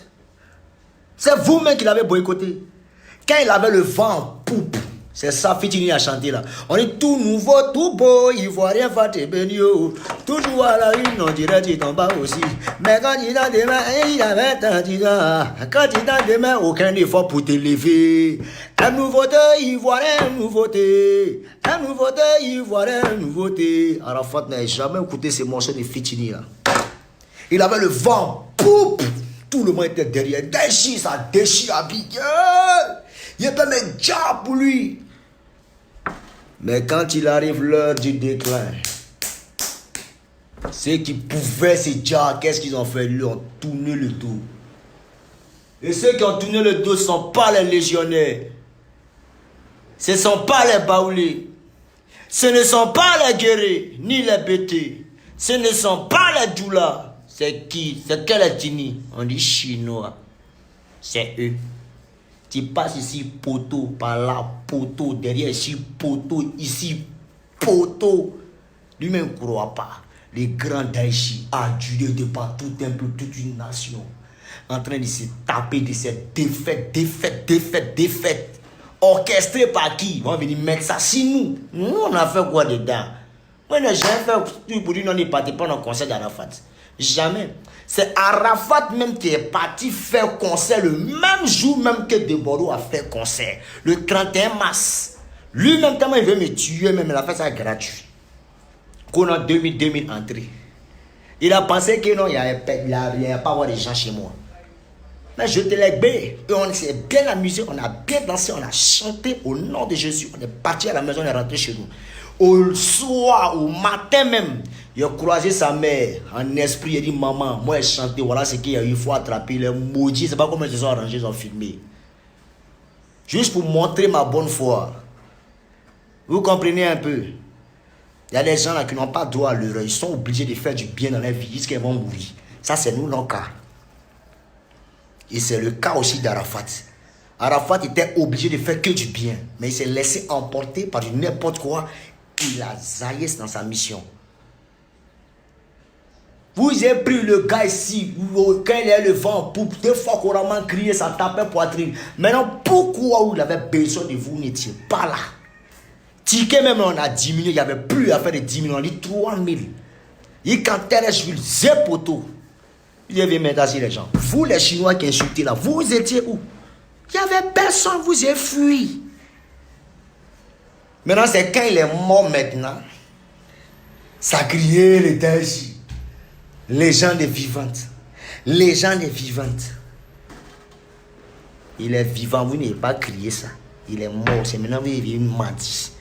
C'est vous-même qui l'avez boycotté. Quand il avait le vent en poupe, c'est ça, Fitini a chanté là. On est tout nouveau, tout beau, Ivoirien va te bénir. Toujours à la une, on dirait qu'il tombe aussi. Mais quand il a des mains, il avait tant de quand il a des mains, aucun effort pour t'élever. Un nouveauté, Ivoirien, nouveauté. Un nouveauté, Ivoirien, nouveauté. Arafat n'a jamais écouté ces morceaux de Fitini là. Il avait le vent, poupe. Tout le monde était derrière. Déchire, ça déchire à piquer. Il n'y a pas même job pour lui. Mais quand il arrive l'heure du déclin, ceux qui pouvaient se dire, qu'est-ce qu'ils ont fait? Ils ont tourné le dos. Et ceux qui ont tourné le dos ne sont pas les légionnaires. Ce ne sont pas les baoulés. Ce ne sont pas les guerriers, ni les bêtés. Ce ne sont pas les doulas. C'est qui? C'est quel ethnie? On dit chinois. C'est eux. Tu passes ici, poteau, par là, poteau, derrière ici, poteau, ici, poteau. Lui-même ne croit pas. Les grands d'Aïchi, adulés de par tout un peu, toute une nation, en train de se taper de cette défaite. Orchestré par qui? Ils vont venir mettre ça sur nous. Nous, on a fait quoi dedans? Moi, je n'ai jamais fait pour dire non, il n'est pas dans le conseil d'Arafat. Jamais. C'est Arafat même qui est parti faire concert le même jour même que Deborah a fait concert. Le 31 mars. Lui-même, tellement il veut me tuer, même il a fait ça gratuit. Qu'on a 2000 entrées. Il a pensé que non, il n'y a pas avoir des gens chez moi. Mais je te l'ai bé. Et on s'est bien amusé, on a bien dansé, on a chanté au nom de Jésus. On est parti à la maison, on est rentré chez nous. Au soir, au matin même, il a croisé sa mère en esprit. Il a dit maman, moi j'ai chanté, voilà ce qu'il y a eu, il faut attraper les maudits. C'est pas comment ils se sont arrangés, ils ont filmé. Juste pour montrer ma bonne foi. Vous comprenez un peu? Il y a des gens là qui n'ont pas droit à l'heure. Ils sont obligés de faire du bien dans leur vie jusqu'à qu'ils vont mourir. Ça, c'est nous, notre cas. Et c'est le cas aussi d'Arafat. Arafat était obligé de faire que du bien. Mais il s'est laissé emporter par n'importe quoi. Il a zaillé dans sa mission. Vous avez pris le gars ici, quand il est le vent en poupe, deux fois couramment crié, ça tapait poitrine. Maintenant, pourquoi il avait besoin de vous, n'étiez pas là? Ticket même on a diminué, il n'y avait plus à faire de 10 000, on dit 3 000. Il cantait les jules, zé poteau. Il y avait maintenant les gens. Vous les Chinois qui insultez là, vous étiez où? Il n'y avait personne, vous avez fui. Maintenant, c'est quand il est mort maintenant, ça criait les danger. Légende vivante. Légende vivante. Il est vivant, vous n'avez pas crié ça. Il est mort, c'est maintenant vous avez menti.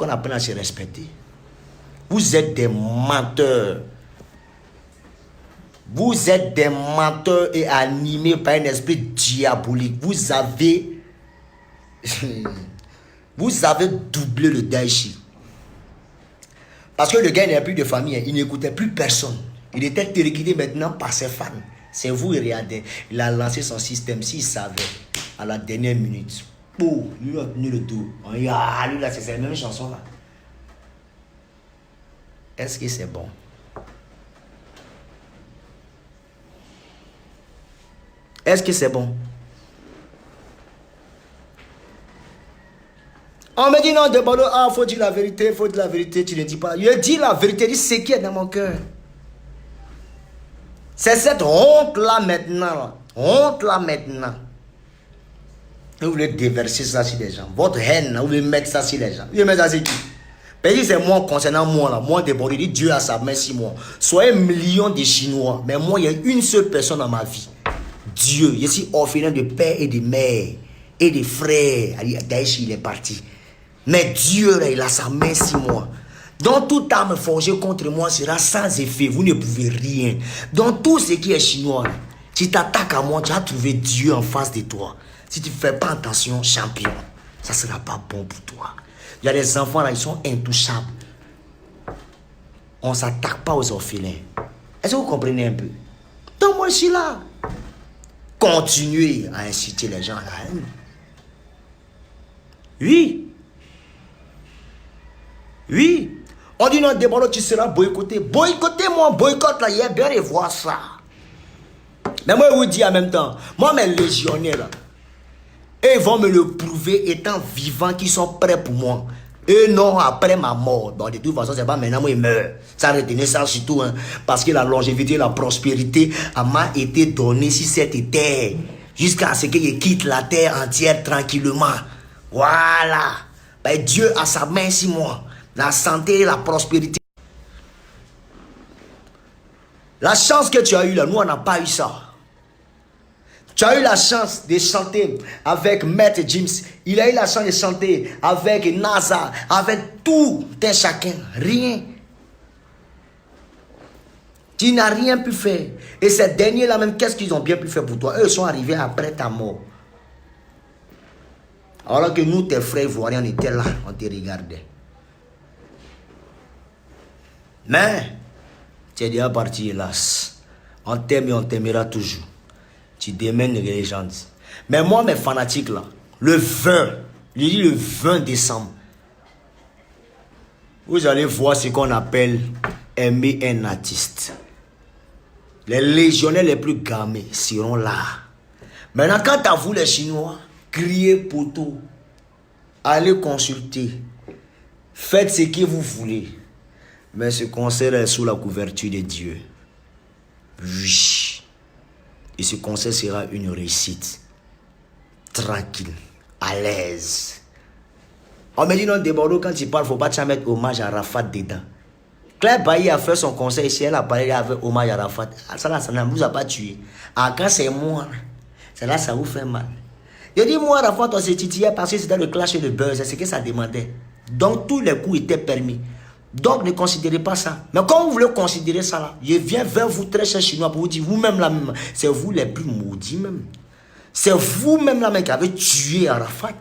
qu'on apprenne à se respecter. Vous êtes des menteurs. Vous êtes des menteurs et animés par un esprit diabolique. Vous avez doublé le Daichi. Parce que le gars n'a plus de famille, il n'écoutait plus personne. Il était téléguidé maintenant par ses fans. C'est vous, regardez. Il a lancé son système. S'il savait, à la dernière minute, lui a tenu le dos. Lui là, c'est la même chanson là. Est-ce que c'est bon? Est-ce que c'est bon? On me dit non, Debolo, faut dire la vérité, faut dire la vérité, tu ne dis pas. Je dis la vérité, dis ce qui est dans mon cœur. C'est cette honte-là maintenant. Là. Honte-là maintenant. Vous voulez déverser ça sur les gens. Votre haine, vous voulez mettre ça sur les gens. Vous voulez mettre ça sur qui? Parce c'est moi concernant moi là. Moi, Debolo, dit Dieu a sa main sur moi. Soyez millions de Chinois. Mais moi, il y a une seule personne dans ma vie. Dieu. Je suis orphelin de père et de mère. Et de frères. Daïchi, il est parti. Mais Dieu, là, il a sa main sur moi. Donc, toute arme forgée contre moi sera sans effet. Vous ne pouvez rien. Donc, tout ce qui est chinois, là, si tu t'attaques à moi, tu as trouvé Dieu en face de toi. Si tu ne fais pas attention, champion, ça ne sera pas bon pour toi. Il y a des enfants là, ils sont intouchables. On ne s'attaque pas aux orphelins. Est-ce que vous comprenez un peu? Donc, moi, je suis là. Continuez à inciter les gens à la haine. Oui. Oui. On dit non, Debolo, tu seras boycotté. Boycottez-moi, boycotte là, il y a bien de voir ça. Mais moi, je vous dis en même temps, moi, mes légionnaires là, eux, ils vont me le prouver étant vivants qu'ils sont prêts pour moi. Et non, après ma mort. Bon, de toute façon, c'est pas maintenant, moi, il meurt. Ça retenez ça surtout, hein, parce que la longévité, la prospérité m'a été donnée sur cette terre. Jusqu'à ce que je quitte la terre entière tranquillement. Voilà. Ben, Dieu a sa main sur moi. La santé et la prospérité. La chance que tu as eue là, nous on n'a pas eu ça. Tu as eu la chance de chanter avec Maître James. Il a eu la chance de chanter avec NASA, avec tout un chacun. Rien. Tu n'as rien pu faire. Et ces derniers-là même, qu'est-ce qu'ils ont bien pu faire pour toi? Eux sont arrivés après ta mort. Alors que nous, tes frères ivoiriens, on était là, on te regardait. Mais, tu es déjà parti, hélas. On t'aime et on t'aimera toujours. Tu démènes les légendes. Mais moi, mes fanatiques là, le 20, je dis le 20 décembre, vous allez voir ce qu'on appelle aimer un artiste. Les légionnaires les plus gamés seront là. Maintenant, quant à vous les Chinois, criez poteau, allez consulter, faites ce que vous voulez. Mais ce concert est sous la couverture de Dieu. Oui. Et ce concert sera une réussite. Tranquille, à l'aise. On me dit non, Debolo, quand tu parles, il ne faut pas te mettre hommage à Arafat dedans. Claire Bailly a fait son concert ici, elle a parlé avec hommage à Arafat. Ça ne vous a pas tué. Ah, quand c'est moi, c'est là ça vous fait mal. Je dis, moi, Arafat, on s'est titillé parce que c'était le clash et le buzz, c'est ce que ça demandait. Donc, tous les coups étaient permis. Donc, ne considérez pas ça. Mais quand vous voulez considérer ça, là, je viens vers vous, très chers Chinois, pour vous dire, vous-même, là, même, c'est vous les plus maudits, même. C'est vous-même, là, même, qui avez tué Arafat.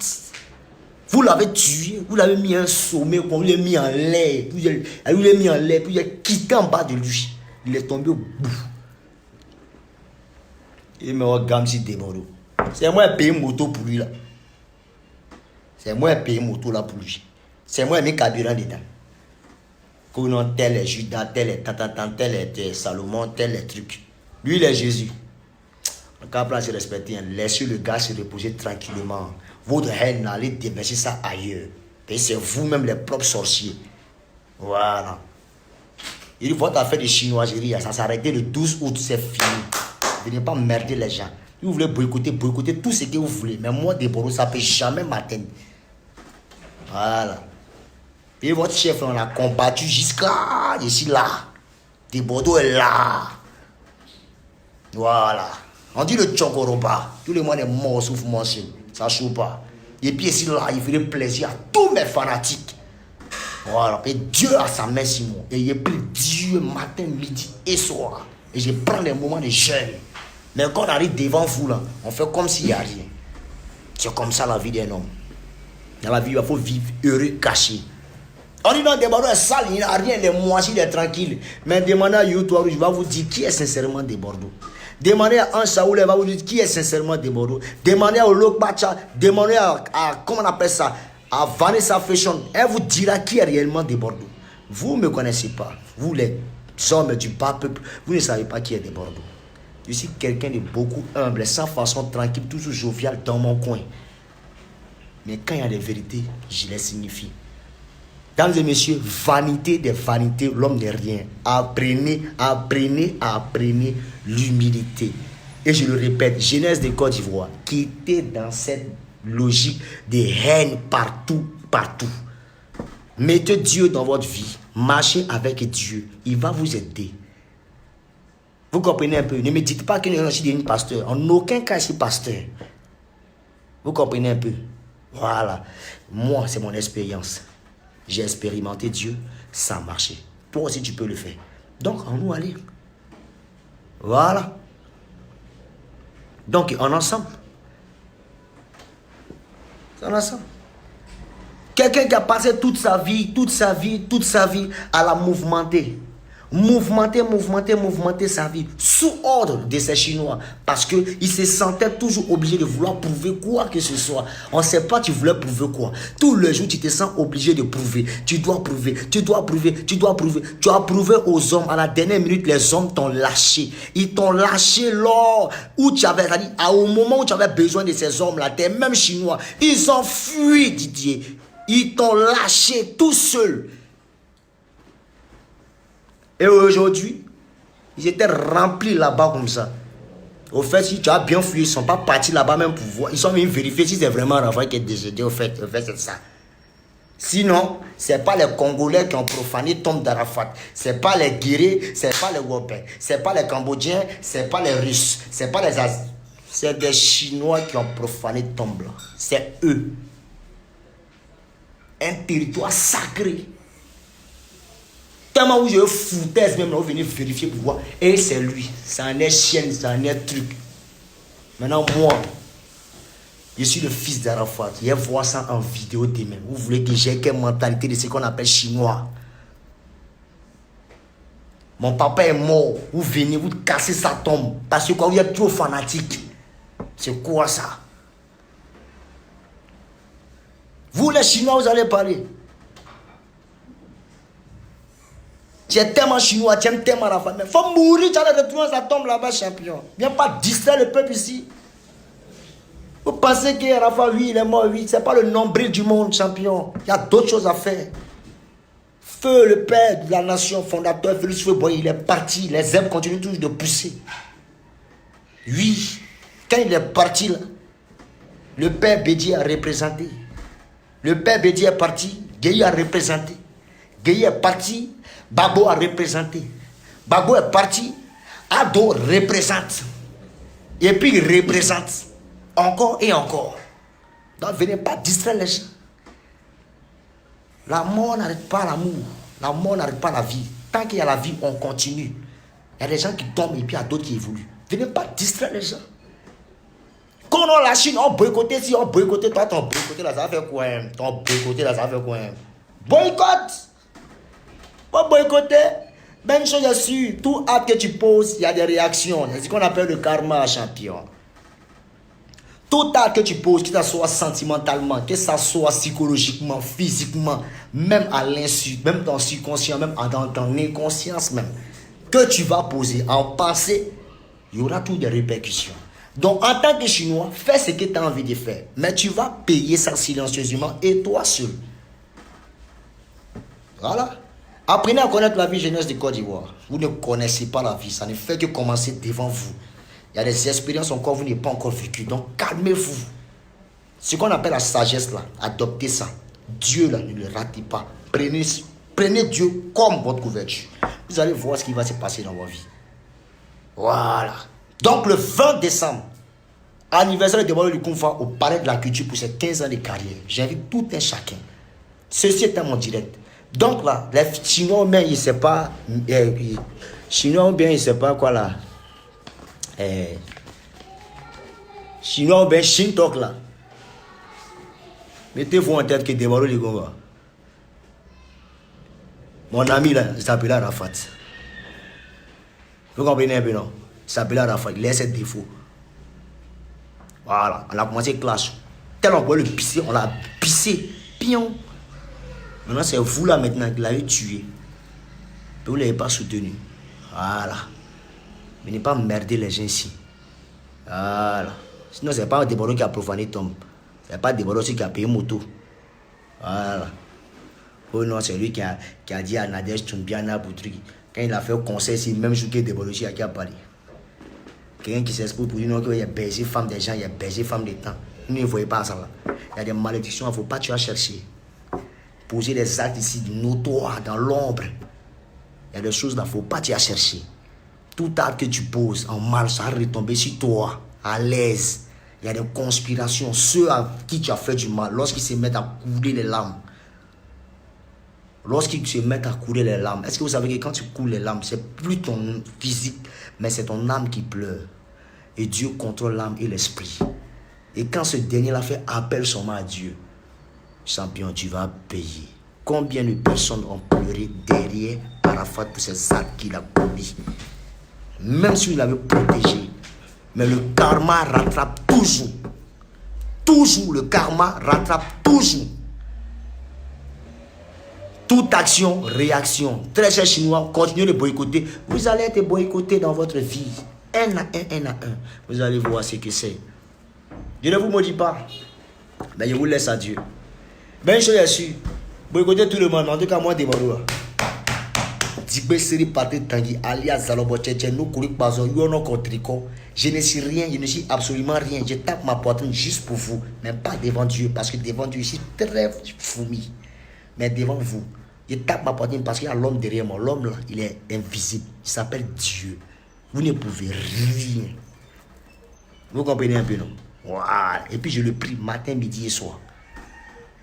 Vous l'avez tué, vous l'avez mis un sommet, vous l'avez mis en l'air, puis vous l'avez mis en l'air, puis vous l'avez quitté en bas de lui. Il est tombé au bout. Il me regarde si Debolo. C'est moi qui paye moto pour lui, là. C'est moi qui paye moto, là, pour lui. C'est moi qui ai mis carburant dedans. Qu'on tel est Judas, tel est Tatan, tel est Salomon, tel est truc. Lui, il est Jésus. En cas de se respecter, laissez le gars se reposer tranquillement. Votre haine, allez déverser ça ailleurs. Et c'est vous-même les propres sorciers. Voilà. Il dit, votre affaire de chinoiserie, ça s'est arrêté le 12 août, c'est fini. Venez pas merder les gens. Si vous voulez boycotter tout ce que vous voulez. Mais moi, Debolo, ça ne peut jamais m'atteindre. Voilà. Et votre chef, on l'a combattu jusqu'à... Je suis là. Debolo est là. Voilà. On dit le Tchokoroba. Tout le monde est mort sauf moi. Ça ne chauffe pas. Et puis ici, là, il ferait plaisir à tous mes fanatiques. Voilà. Et Dieu a sa main sur moi. Et il prie Dieu matin, midi et soir. Et je prends les moments de jeûne. Mais quand on arrive devant vous, là, on fait comme s'il n'y a rien. C'est comme ça la vie d'un homme. Dans la vie, il faut vivre heureux, caché. On dit non, des Bordeaux est sale, il n'y a rien, les moisis, il est tranquille. Mais demandez à YouTube, je vais vous dire qui est sincèrement des Bordeaux. Demandez à un Saoul, il va vous dire qui est sincèrement des Bordeaux. Demandez à Olokbacha, demandez à, comment on appelle ça, à Vanessa Fashion. Elle vous dira qui est réellement des Bordeaux. Vous ne me connaissez pas. Vous, les hommes du bas peuple, vous ne savez pas qui est des Bordeaux. Je suis quelqu'un de beaucoup humble, sans façon tranquille, toujours jovial dans mon coin. Mais quand il y a des vérités, je les signifie. Mesdames et messieurs, vanité des vanités, l'homme n'est rien. Apprenez l'humilité. Et je le répète, jeunesse de Côte d'Ivoire, qui était dans cette logique de haine partout. Mettez Dieu dans votre vie. Marchez avec Dieu. Il va vous aider. Vous comprenez un peu? Ne me dites pas que je suis devenu pasteur. En aucun cas, je suis pasteur. Vous comprenez un peu? Voilà. Moi, c'est mon expérience. J'ai expérimenté Dieu, ça a marché. Toi aussi, tu peux le faire. Donc, en nous aller. Voilà. Donc, en ensemble. En ensemble. Quelqu'un qui a passé toute sa vie à la mouvementer. Mouvementer sa vie sous ordre de ces Chinois, parce qu'ils se sentaient toujours obligés de vouloir prouver quoi que ce soit. On ne sait pas tu voulais prouver quoi. Tout le jour tu te sens obligé de prouver. Tu dois prouver. Tu as prouvé aux hommes. À la dernière minute, les hommes t'ont lâché. Ils t'ont lâché lors où tu avais, c'est-à-dire au moment où tu avais besoin de ces hommes-là, tes mêmes Chinois, ils ont fui, Didier. Ils t'ont lâché tout seul. Et aujourd'hui, ils étaient remplis là-bas comme ça. Au fait, si tu as bien fui, ils ne sont pas partis là-bas même pour voir. Ils sont venus vérifier si c'est vraiment Raphaël qui est décédé. Au fait c'est ça. Sinon, ce n'est pas les Congolais qui ont profané tombe d'Arafat. Ce n'est pas les Guérés, ce n'est pas les Wopais, ce n'est pas les Cambodgiens, ce n'est pas les Russes, ce n'est pas les Asiatiques. C'est des Chinois qui ont profané tombe là. C'est eux. Un territoire sacré. Tellement où je foutaise même là, vous venez vérifier pour voir. Et c'est lui. Ça en est chienne, ça en est truc. Maintenant, moi, je suis le fils d'Arafat. Je vais voir ça en vidéo demain. Vous voulez que j'ai quelle mentalité de ce qu'on appelle chinois? Mon papa est mort. Vous venez, vous cassez sa tombe. Parce que quoi, vous êtes trop fanatique. C'est quoi ça? Vous les Chinois, vous allez parler. Tu es tellement chinois, tu aimes tellement la famille. Il faut mourir, tu allais retourner sa tombe là-bas, champion. Viens pas distraire le peuple ici. Vous pensez que Rafa, oui, il est mort, oui. Ce n'est pas le nombril du monde, champion. Il y a d'autres choses à faire. Feu, le père de la nation, fondateur, Félix Feu-Boyer, il est parti. Les herbes continuent toujours de pousser. Oui, quand il est parti, là, le père Bédier a représenté. Le père Bédier est parti, Gueye a représenté. Gueye est parti, Babo a représenté. Babo est parti, Ado représente. Et puis il représente. Encore et encore. Donc venez pas distraire les gens. La mort n'arrête pas l'amour. La mort n'arrête pas la vie. Tant qu'il y a la vie, on continue. Il y a des gens qui tombent et puis il y a d'autres qui évoluent. Venez pas distraire les gens. Quand on la Chine, on boycotté, si on boycotté, toi, ton boycotté là, ça va faire quoi? Ton boycotté là, ça va faire quoi? Boycott! Pas boycotter. Même chose est sûre, tout acte que tu poses, il y a des réactions. C'est ce qu'on appelle le karma, champion. Tout acte que tu poses, que ce soit sentimentalement, que ce soit psychologiquement, physiquement, même à l'insu, même dans le subconscient, même dans ton inconscience même, que tu vas poser en pensée, il y aura toutes des répercussions. Donc, en tant que Chinois, fais ce que tu as envie de faire. Mais tu vas payer ça silencieusement et toi seul. Voilà. Apprenez à connaître la vie jeunesse de Côte d'Ivoire. Vous ne connaissez pas la vie. Ça ne fait que commencer devant vous. Il y a des expériences encore, vous n'avez pas encore vécues. Donc, calmez-vous. Ce qu'on appelle la sagesse, là, adoptez ça. Dieu, là, ne le ratez pas. Prenez Dieu comme votre couverture. Vous allez voir ce qui va se passer dans votre vie. Voilà. Donc, le 20 décembre, anniversaire de Demolo Lukumfa au Palais de la Culture pour ses 15 ans de carrière. J'invite tout un chacun. Ceci est mon direct. Donc là, les Chinois, mais ils ne savent pas. Chinois, bien, ils ne savent pas quoi là. Chinois, bien, Shintok là. Mettez-vous en tête que Debaro les Gonga. Mon ami là, il s'appelle Arafat. Vous comprenez un peu, non? Il s'appelle Arafat, il a ses défauts. Voilà, on a commencé clash. Tellement qu'on le pisser, on l'a pissé. Pion. Maintenant, c'est vous là maintenant qui l'avez tué. Vous ne l'avez pas soutenu. Voilà. Mais ne pas merder les gens ici. Voilà. Sinon, ce n'est pas un Debaro qui a profané Tom. Ce n'est pas Debaro qui a payé moto. Voilà. Oh non, c'est lui qui a dit à Nadège Toumbiana Boutri. Quand il a fait le conseil, c'est le même jour que Debaro qui a parlé. Quelqu'un qui s'expose pour dire qu'il y a baisé femme des gens, il y a baisé femme des temps. Vous ne voyez pas ça là. Il y a des malédictions, il ne faut pas tu vas chercher. Poser des actes ici notoires dans l'ombre. Il y a des choses là, il ne faut pas tu vas chercher. Tout acte que tu poses en mal, ça va retomber sur toi, à l'aise. Il y a des conspirations. Ceux à qui tu as fait du mal, lorsqu'ils se mettent à couler les larmes. Lorsqu'ils se mettent à couler les larmes, est-ce que vous savez que quand tu coules les larmes, c'est plus ton physique, mais c'est ton âme qui pleure. Et Dieu contrôle l'âme et l'esprit. Et quand ce dernier-là fait appel seulement à Dieu, champion, tu vas payer. Combien de personnes ont pleuré derrière Arafat pour ces actes qu'il a commis? Même s'il l'avait protégé. Mais le karma rattrape toujours. Toujours, le karma rattrape toujours. Toute action, réaction. Très chers Chinois, continuez de boycotter. Vous allez être boycottés dans votre vie. Un à un. Vous allez voir ce que c'est. Je ne vous maudis pas. Mais je vous laisse à Dieu. Ben, je suis sûr. Boycottez tout le monde. En tout cas, moi, des Debaro. Dibé Seri Paté Tanguy, alias Zalobo Tchétché, nous courir par son yono contre-tricot. Je ne suis rien, je ne suis absolument rien. Je tape ma poitrine juste pour vous, mais pas devant Dieu, parce que devant Dieu, je suis très fourmi. Mais devant vous, je tape ma poitrine parce qu'il y a l'homme derrière moi. L'homme là, il est invisible. Il s'appelle Dieu. Vous ne pouvez rien. Vous comprenez un peu, non? Voilà. Et puis je le prie matin, midi et soir.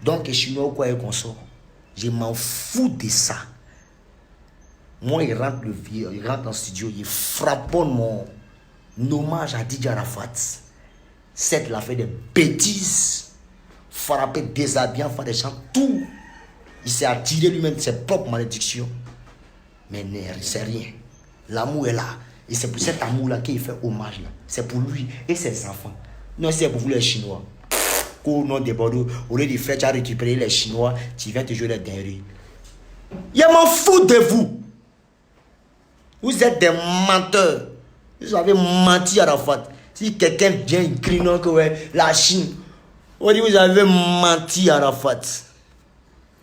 Donc, les Chinois, quoi qu'on sort, je m'en fous de ça. Moi, il rentre dans le studio, il frapponne mon hommage à Didier Arafat. Cette l'a fait des bêtises, frapper, déshabillant, faire des chants, tout. Il s'est attiré lui-même de ses propres malédictions. Mais c'est rien. L'amour est là. Et c'est pour cet amour-là qu'il fait hommage. C'est pour lui et ses enfants. Non, c'est pour vous les Chinois. Au nom des Bordeaux, au lieu de faire, tu as récupéré les Chinois, tu viens te jouer les dingueries. Je m'en fous de vous. Vous êtes des menteurs. Vous avez menti à Arafat. Si quelqu'un vient écrire que ouais, la Chine, on dit vous avez menti à Arafat.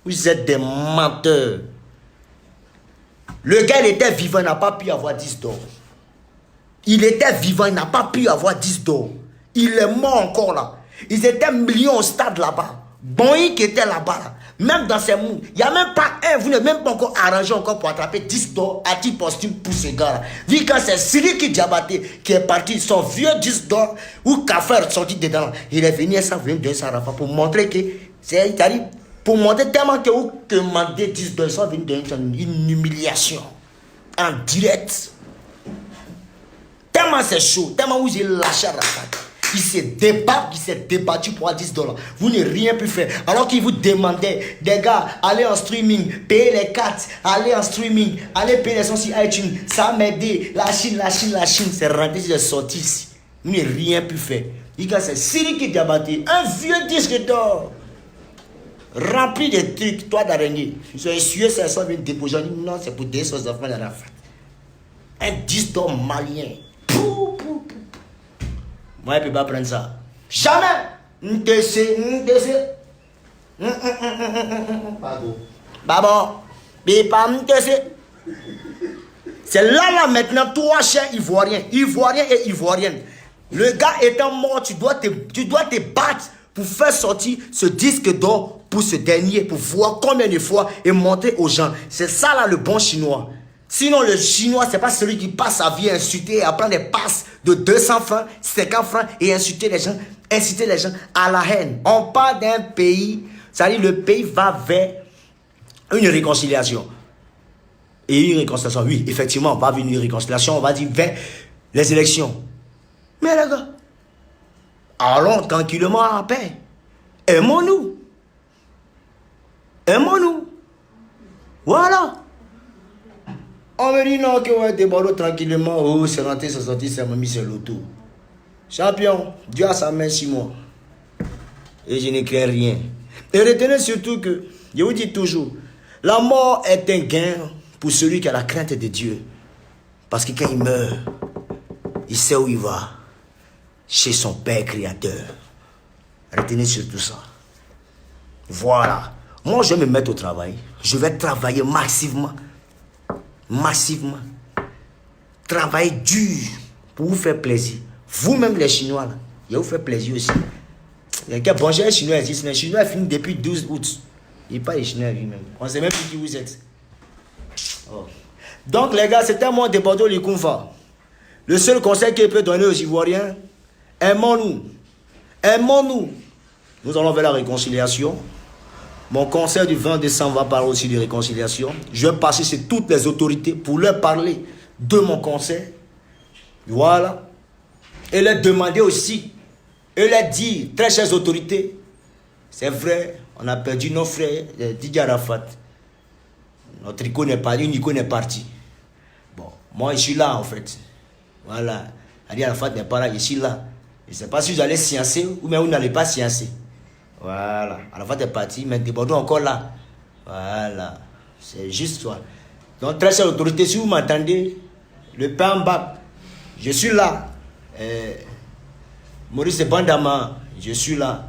Vous êtes des menteurs. Le gars, il était vivant, il n'a pas pu avoir 10 d'or. Il était vivant, il n'a pas pu avoir 10 d'or. Il est mort encore là. Ils étaient millions au stade là-bas. Boeing qui était là-bas là. Même dans ces mots, il n'y a même pas un, vous n'avez même pas encore arrangé encore pour attraper 10 d'or à titre posthume pour ce gars-là. Vu que c'est Siriki Diabaté qui est parti, son vieux 10 d'or, ou Kaffer sorti dedans, il est venu à ça, pour montrer que c'est pour montrer tellement que vous demandez 10 d'or, ils sont venus donner une humiliation en direct. Tellement c'est chaud, tellement vous avez lâché Arafat. Il s'est débattu pour 10 $. Vous n'avez rien pu faire. Alors qu'il vous demandait, des gars, allez en streaming, payez les cartes, allez en streaming, allez payer les sons sur iTunes. Ça m'a aidé. La Chine, c'est rentré, c'est sorti ici. Vous n'avez rien pu faire. Il y a c'est Siriki Diabaté, un vieux disque d'or. Rempli de trucs, toi d'araignée. Ils ont essuyé ça, ils viennent déposer. Non, c'est pour des choses d'enfants de la fête. Un disque d'or malien. Moi, je ne peux pas prendre ça. Jamais. Pardon. Babo. C'est là maintenant, toi, cher Ivoirien et Ivoirienne. Le gars étant mort, tu dois te battre pour faire sortir ce disque d'or pour ce dernier, pour voir combien de fois et montrer aux gens. C'est ça là le bon chinois. Sinon, le chinois, c'est pas celui qui passe sa vie à insulter, à prendre des passes de 200 francs, 50 francs et inciter les gens à la haine. On parle d'un pays, c'est-à-dire le pays va vers Une réconciliation. Et une réconciliation, oui, effectivement, on va venir une réconciliation, on va dire vers les élections. Mais les gars, allons tranquillement en paix. Aimons-nous. Aimons-nous. Voilà. On me dit non, que ouais, déborde tranquillement. Oh, c'est rentré, c'est sorti, c'est mis sur l'auto. Champion, Dieu a sa main sur moi. Et je n'écris rien. Et retenez surtout que, je vous dis toujours, la mort est un gain pour celui qui a la crainte de Dieu. Parce que quand il meurt, il sait où il va. Chez son Père Créateur. Retenez surtout ça. Voilà. Moi, je vais me mettre au travail. Je vais travailler massivement. Massivement. Travailler dur pour vous faire plaisir. Vous-même, les Chinois, là, je vais vous faire plaisir aussi. Il y a quelqu'un, bonjour, les Chinois existent, mais les Chinois finissent depuis 12 août. Il n'est pas les Chinois lui-même. On ne sait même plus qui vous êtes. Oh. Donc, les gars, c'était moi de Bordeaux, les Koumfa. Le seul conseil qu'il peut donner aux Ivoiriens, aimons-nous. Aimons-nous. Nous allons vers la réconciliation. Mon conseil du 20 décembre va parler aussi de réconciliation. Je vais passer sur toutes les autorités pour leur parler de mon conseil. Voilà. Et leur demander aussi, et leur dire, très chères autorités, c'est vrai, on a perdu nos frères, Didier Arafat. Notre icône est parti, une icône est partie. Bon, moi je suis là en fait. Voilà. Didier Arafat n'est pas là, je suis là. Je ne sais pas si vous allez sciencer ou même vous n'allez pas sciencer. Voilà. Arafat est parti, mais Bordeaux encore là. Voilà. C'est juste ça. Donc, très chères autorités, si vous m'entendez, le pain en bas, je suis là. Maurice Bandama, je suis là.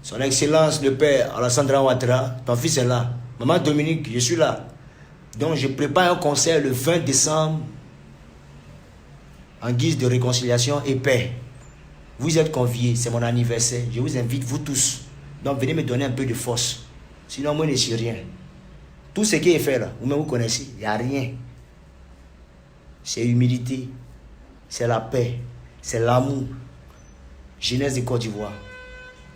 Son Excellence, le Père Alassane Ouattara, ton fils est là. Maman Dominique, je suis là. Donc, je prépare un concert le 20 décembre en guise de réconciliation et paix. Vous êtes conviés, c'est mon anniversaire. Je vous invite, vous tous. Donc, venez me donner un peu de force. Sinon, moi, je ne suis rien. Tout ce qui est fait là, vous-même vous connaissez, il n'y a rien. C'est humilité, c'est la paix, c'est l'amour. Jeunesse de Côte d'Ivoire,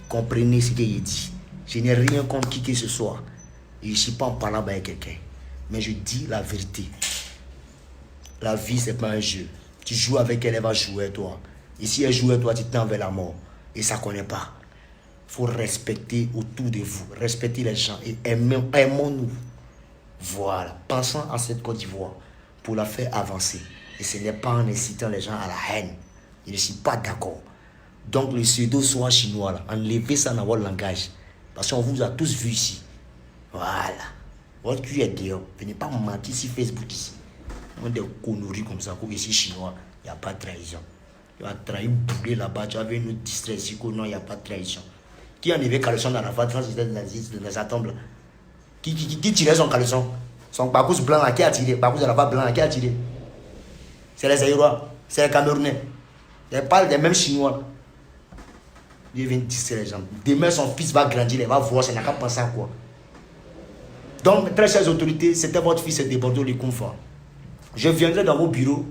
comprenez ce qu'il dit. Je n'ai rien contre qui que ce soit. Et je ne suis pas en parlant avec quelqu'un. Mais je dis la vérité. La vie, ce n'est pas un jeu. Tu joues avec elle, elle va jouer toi. Et si elle joue avec toi, tu tends vers la mort. Et ça ne connaît pas. Il faut respecter autour de vous. Respecter les gens et aimons-nous. Voilà. Pensons à cette Côte d'Ivoire pour la faire avancer. Et ce n'est pas en incitant les gens à la haine. Je ne suis pas d'accord. Donc le pseudo soit chinois là, enlevez ça dans votre langage. Parce qu'on vous a tous vu ici. Voilà. Votre cul est dehors. Venez pas me mentir sur Facebook ici. On des conneries comme ça, comme ici chinois, il n'y a pas de trahison. Tu vas trahir bouler là-bas, tu vas venir nous distraire ici, non, il n'y a pas de trahison. Qui a enlevé caleçon dans la face quand c'était dans sa tombe là? Qui tirait son caleçon? Son parcours blanc là, qui a tiré? Parcours de la face blanc là, qui a tiré? C'est les Aïrois, c'est les Camerounais. Ils parlent des mêmes Chinois là. Il vient distraire les gens. Demain, son fils va grandir, il va voir, ça n'a qu'à penser à quoi. Donc, très chères autorités, c'était votre fils de Bordeaux, les Koumfa. Je viendrai dans vos bureaux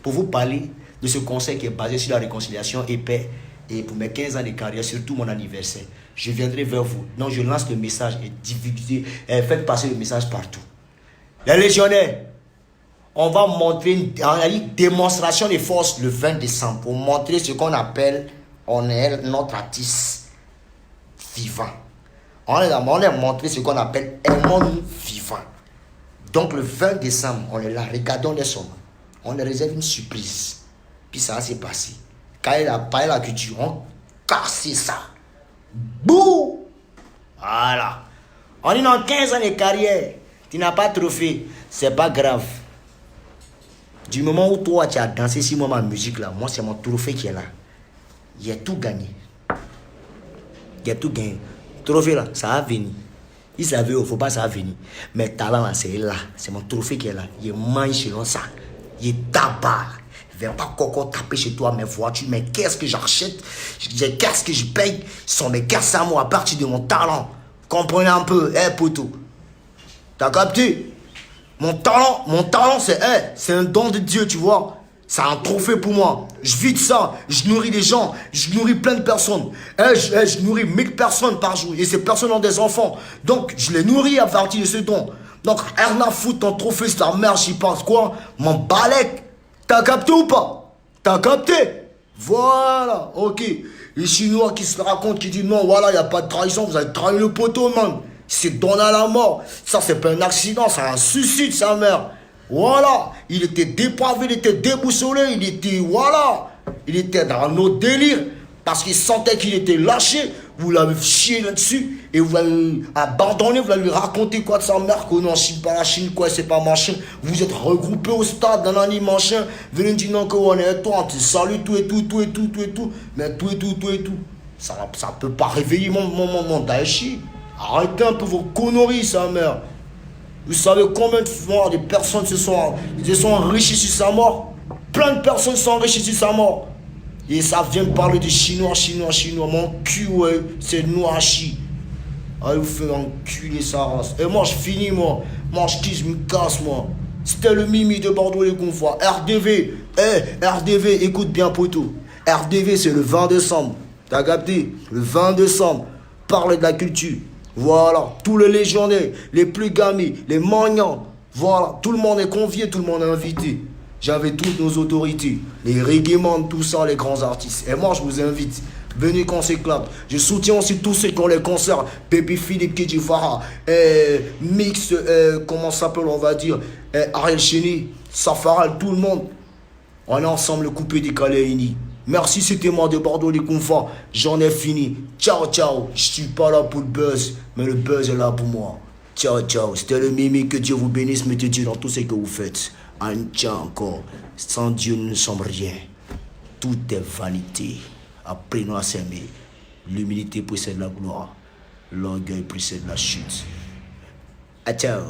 pour vous parler de ce conseil qui est basé sur la réconciliation et paix. Et pour mes 15 ans de carrière, surtout mon anniversaire, je viendrai vers vous. Donc, je lance le message et diffusez, faites passer le message partout. Les légionnaires, on va montrer une démonstration de force le 20 décembre pour montrer ce qu'on appelle. On est notre artiste vivant. On a montré ce qu'on appelle un monde vivant. Donc le 20 décembre, on est là, regardons les sommes. On réserve une surprise. Puis ça va se passer. Quand il a parlé la culture, on casse ça. Bouh! Voilà. On est dans 15 ans de carrière. Tu n'as pas de trophée. C'est pas grave. Du moment où toi tu as dansé sur moi ma musique là, moi c'est mon trophée qui est là. J'ai tout gagné. J'ai tout gagné. Trophée là, ça va venir. Il savait, il ne faut pas ça va venir. Mais talent là, c'est là. C'est mon trophée qui est là. Il mange selon ça. Il tabac. Il ne vient pas encore taper chez toi mes voitures. Mais qu'est-ce que j'achète? Qu'est-ce que je paye? Ce sont mes caisses à moi à partir de mon talent. Comprenez un peu, pour tout. T'as capté? Mon talent c'est un don de Dieu, tu vois. C'est un trophée pour moi. Je vis de ça. Je nourris des gens. Je nourris plein de personnes. Je nourris 1000 personnes par jour. Et ces personnes ont des enfants. Donc, je les nourris à partir de ce don. Donc, rien à foutre, ton trophée, c'est ta mère, j'y pense quoi? Mon balèque. T'as capté ou pas? T'as capté? Voilà. Ok. Les Chinois qui se racontent, qui disent non, voilà, il n'y a pas de trahison. Vous avez trahi le poteau, man. C'est donné à la mort. Ça, c'est pas un accident. C'est un suicide, sa mère. Voilà, il était dépravé, il était déboussolé, il était dans un autre délire, parce qu'il sentait qu'il était lâché, vous l'avez chié là-dessus, et vous l'avez abandonné, vous l'avez lui raconté quoi de sa mère, que non, c'est pas la Chine, quoi, c'est pas machin, vous êtes regroupés au stade, dans l'année machin, venez dire non, que on est toi, tu salues tout et tout, mais tout et tout, ça peut pas réveiller mon Daeshi, arrêtez un peu vos conneries, sa mère. Vous savez combien de fois des personnes se sont enrichies sur sa mort? Plein de personnes sont enrichies sur sa mort. Et ça vient me parler de chinois. Mon cul, ouais, c'est noachi. Allez vous faire enculer sa race. Et moi, je finis, moi. Moi, je quitte, je me casse, moi. C'était le Mimi de Bordeaux les Confois. RDV. RDV, écoute bien, poteau. RDV, c'est le 20 décembre. T'as capté? Le 20 décembre. Parle de la culture. Voilà, tous les légionnaires, les plus gamis, les magnans, voilà, tout le monde est convié, tout le monde est invité. J'avais toutes nos autorités, les reggaeman, tout ça, les grands artistes. Et moi, je vous invite, venez qu'on s'éclate. Je soutiens aussi tous ceux qui ont les concerts, Baby Philippe Kedjifara, Mix, comment ça s'appelle, on va dire, Ariel Cheney, Safaral, tout le monde. On est ensemble, le coupé des Kaléini. Merci, c'était moi de Bordeaux les Confins. J'en ai fini. Ciao, ciao. Je suis pas là pour le buzz, mais le buzz est là pour moi. Ciao, ciao. C'était le Mimi. Que Dieu vous bénisse, mettez Dieu dans tout ce que vous faites. Un tien encore. Sans Dieu, nous ne sommes rien. Tout est vanité. Apprenons à s'aimer. L'humilité précède la gloire. L'orgueil précède la chute. Ah, ciao.